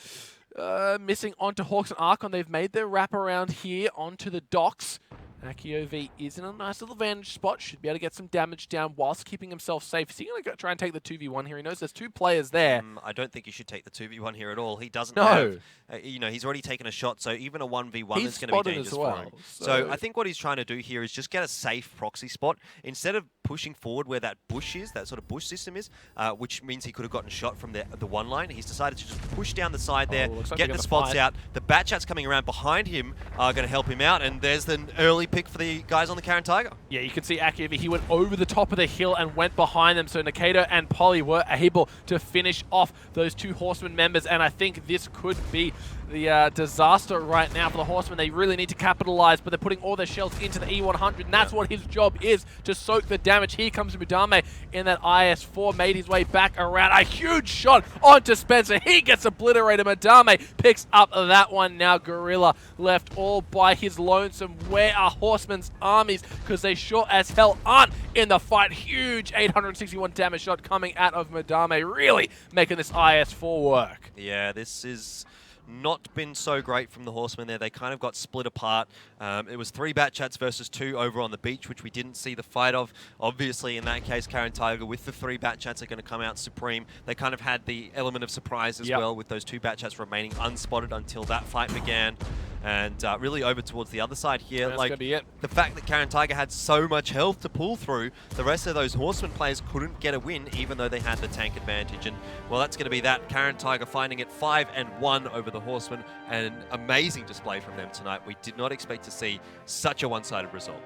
missing onto Hawks and Archon. They've made their wrap around here onto the docks. AkiOV is in a nice little vantage spot. Should be able to get some damage down whilst keeping himself safe. Is he going to try and take the 2v1 here? He knows there's 2 players there. I don't think he should take the 2v1 here at all. He doesn't have... you know, he's already taken a shot, so even a 1v1 is going to be dangerous for him. So I think what he's trying to do here is just get a safe proxy spot. Instead of pushing forward where that bush is, that sort of bush system is, which means he could have gotten shot from the one line, he's decided to just push down the side there, get the spots out. The Batchats coming around behind him are going to help him out, and there's the early pick for the guys on the Caren Tiger. Yeah, you can see AkiOV, he went over the top of the hill and went behind them, so Nikaido and Polly were able to finish off those 2 Horsemen members, and I think this could be the disaster right now for the Horsemen. They really need to capitalize, but they're putting all their shells into the E100, and that's what his job is, to soak the damage. Here comes Mudame in that IS-4, made his way back around. A huge shot onto Spencer. He gets obliterated. Mudame picks up that one. Now Gorilla left all by his lonesome. Where are Horsemen's armies? Because they sure as hell aren't in the fight. Huge 861 damage shot coming out of Mudame, really making this IS-4 work. Yeah, this is not been so great from the Horsemen there. They kind of got split apart. It was 3 Batchats versus 2 over on the beach, which we didn't see the fight of. Obviously, in that case, Caren Tiger with the 3 Batchats are going to come out supreme. They kind of had the element of surprise as well, with those 2 Batchats remaining unspotted until that fight began. And really over towards the other side here, that's like the fact that Caren Tiger had so much health to pull through, the rest of those Horsemen players couldn't get a win, even though they had the tank advantage. And well, that's going to be that. Caren Tiger finding it 5-1 over the Horsemen. An amazing display from them tonight. We did not expect to see such a one-sided result.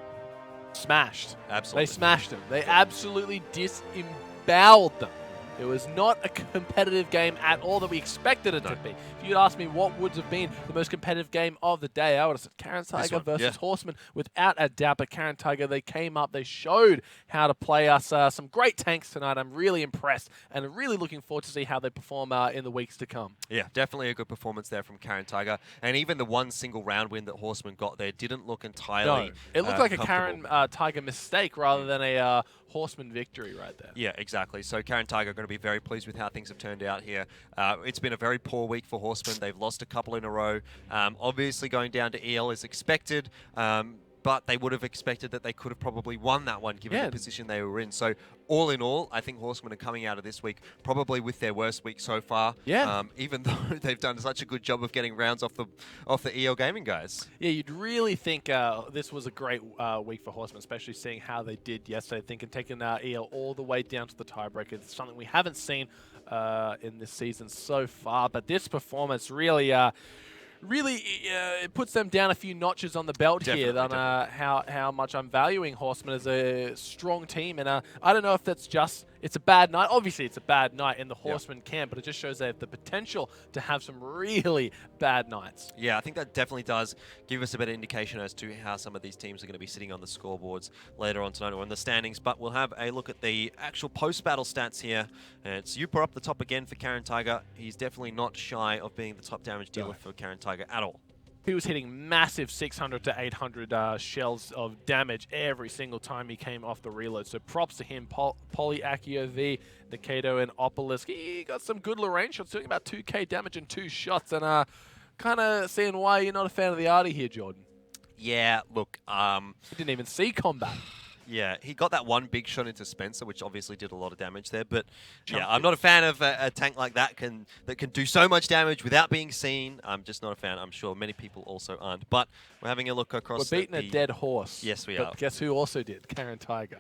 Smashed. Absolutely. They smashed them. They absolutely disemboweled them. It was not a competitive game at all that we expected it to be. If you'd asked me what would have been the most competitive game of the day, I would have said Caren Tiger versus Horsemen without a doubt. But Caren Tiger, they came up, they showed how to play us. Some great tanks tonight. I'm really impressed and really looking forward to see how they perform in the weeks to come. Yeah, definitely a good performance there from Caren Tiger. And even the one single round win that Horsemen got there didn't look entirely it looked like a Caren Tiger mistake rather than a Horseman victory right there. Yeah, exactly. So Caren Tiger are going to be very pleased with how things have turned out here. It's been a very poor week for Horsemen. They've lost a couple in a row. Obviously going down to EL is expected. But they would have expected that they could have probably won that one given the position they were in. So all in all, I think Horsemen are coming out of this week probably with their worst week so far. Yeah. Even though they've done such a good job of getting rounds off the EL Gaming guys. Yeah, you'd really think this was a great week for Horsemen, especially seeing how they did yesterday. I think and taking EL all the way down to the tiebreaker. It's something we haven't seen in this season so far. But this performance really... it puts them down a few notches on the belt here on how much I'm valuing Horsemen as a strong team. And I don't know if that's just, it's a bad night. Obviously, it's a bad night in the Horsemen camp, but it just shows they have the potential to have some really bad nights. Yeah, I think that definitely does give us a better indication as to how some of these teams are going to be sitting on the scoreboards later on tonight or in the standings. But we'll have a look at the actual post-battle stats here. And it's Yupa up the top again for Caren Tiger. He's definitely not shy of being the top damage dealer for Caren Tiger at all. He was hitting massive 600 to 800 shells of damage every single time he came off the reload. So props to him. Poly, Akio V, Nakato, and Opalisk. He got some good Lorraine shots, doing about 2k damage in 2 shots. And kind of seeing why you're not a fan of the arty here, Jordan. Yeah, look. He didn't even see combat. Yeah, he got that one big shot into Spencer, which obviously did a lot of damage there. But yeah, I'm not a fan of a tank like that can do so much damage without being seen. I'm just not a fan. I'm sure many people also aren't. But we're having a look across. We're beating a dead horse. Yes, we but are. Guess who also did? Caren Tiger.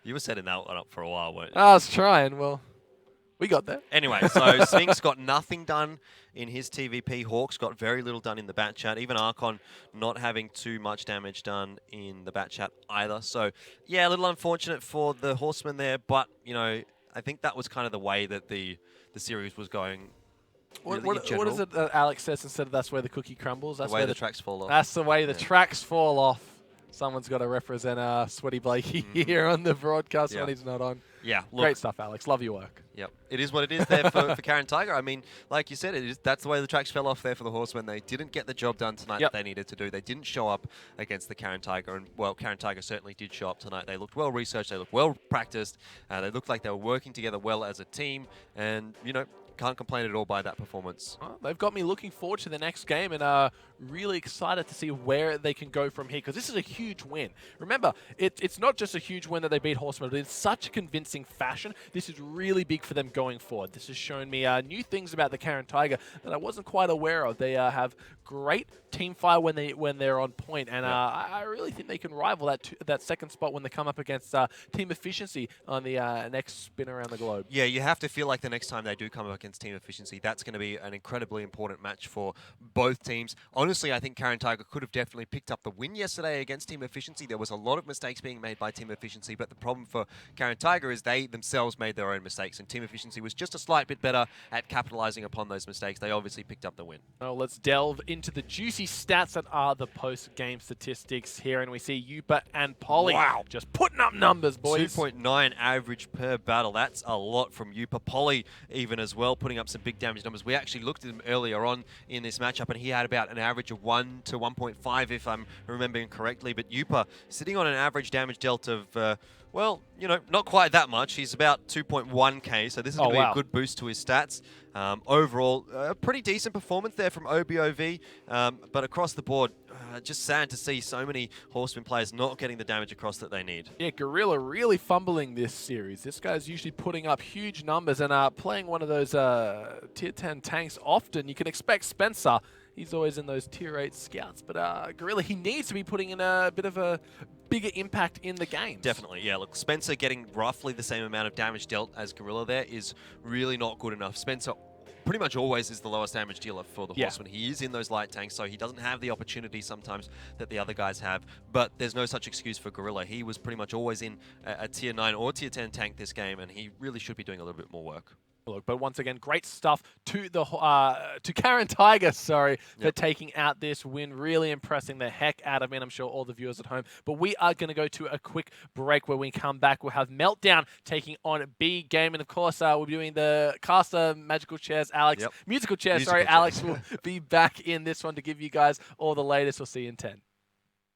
You were setting that one up for a while, weren't you? I was trying. Well, we got there. Anyway, so Sphinx got nothing done in his TVP. Hawks got very little done in the bat chat. Even Archon not having too much damage done in the bat chat either. So, yeah, a little unfortunate for the Horsemen there. But, you know, I think that was kind of the way that the series was going. What is it that Alex says instead of that's where the cookie crumbles? That's the way the tracks fall off. That's the way the tracks fall off. Someone's got to represent Sweaty Blakey here on the broadcast when he's not on. Yeah, look, great stuff, Alex. Love your work. Yep, it is what it is there for Caren Tiger. I mean, like you said, that's the way the tracks fell off there for the Horsemen. They didn't get the job done tonight that they needed to do. They didn't show up against the Caren Tiger, and well, Caren Tiger certainly did show up tonight. They looked well researched. They looked well practiced. They looked like they were working together well as a team, and you know, can't complain at all by that performance. Well, they've got me looking forward to the next game and really excited to see where they can go from here because this is a huge win. Remember, it's not just a huge win that they beat Horsemen, but in such a convincing fashion. This is really big for them going forward. This has shown me new things about the Caren Tiger that I wasn't quite aware of. They have great team fire when they're on point, and I really think they can rival that second spot when they come up against team efficiency on the next spin around the globe. Yeah, you have to feel like the next time they do come up against team efficiency, that's going to be an incredibly important match for both teams. Honestly, I think Caren Tiger could have definitely picked up the win yesterday against team efficiency. There was a lot of mistakes being made by team efficiency, but the problem for Caren Tiger is they themselves made their own mistakes, and team efficiency was just a slight bit better at capitalizing upon those mistakes. They obviously picked up the win. Well, let's delve into the juicy stats that are the post-game statistics here, and we see Yupa and Poly just putting up numbers, boys. 2.9 average per battle. That's a lot from Yupa. Poly even as well, putting up some big damage numbers. We actually looked at him earlier on in this matchup, and he had about an average of 1 to 1.5, if I'm remembering correctly. But Yupa sitting on an average damage delta of, well, you know, not quite that much. He's about 2.1k, so this is going to be a good boost to his stats. Overall, a pretty decent performance there from OBOV, but across the board, just sad to see so many Horsemen players not getting the damage across that they need. Yeah, Gorilla really fumbling this series. This guy's usually putting up huge numbers and playing one of those tier 10 tanks often. You can expect Spencer. He's always in those tier 8 scouts, but Gorilla, he needs to be putting in a bit of a bigger impact in the game. Definitely, yeah. Look, Spencer getting roughly the same amount of damage dealt as Gorilla there is really not good enough. Spencer pretty much always is the lowest damage dealer for the Horseman. He is in those light tanks, so he doesn't have the opportunity sometimes that the other guys have, but there's no such excuse for Gorilla. He was pretty much always in a tier 9 or tier 10 tank this game, and he really should be doing a little bit more work. Look, but once again, great stuff to the to Caren Tiger, sorry, for taking out this win, really impressing the heck out of me, and I'm sure all the viewers at home. But we are going to go to a quick break. Where we come back, we'll have Meltdown taking on B Game, and of course, we'll be doing the caster magical chairs. Alex, musical chairs. Sorry, Alex will be back in this one to give you guys all the latest. We'll see you in 10.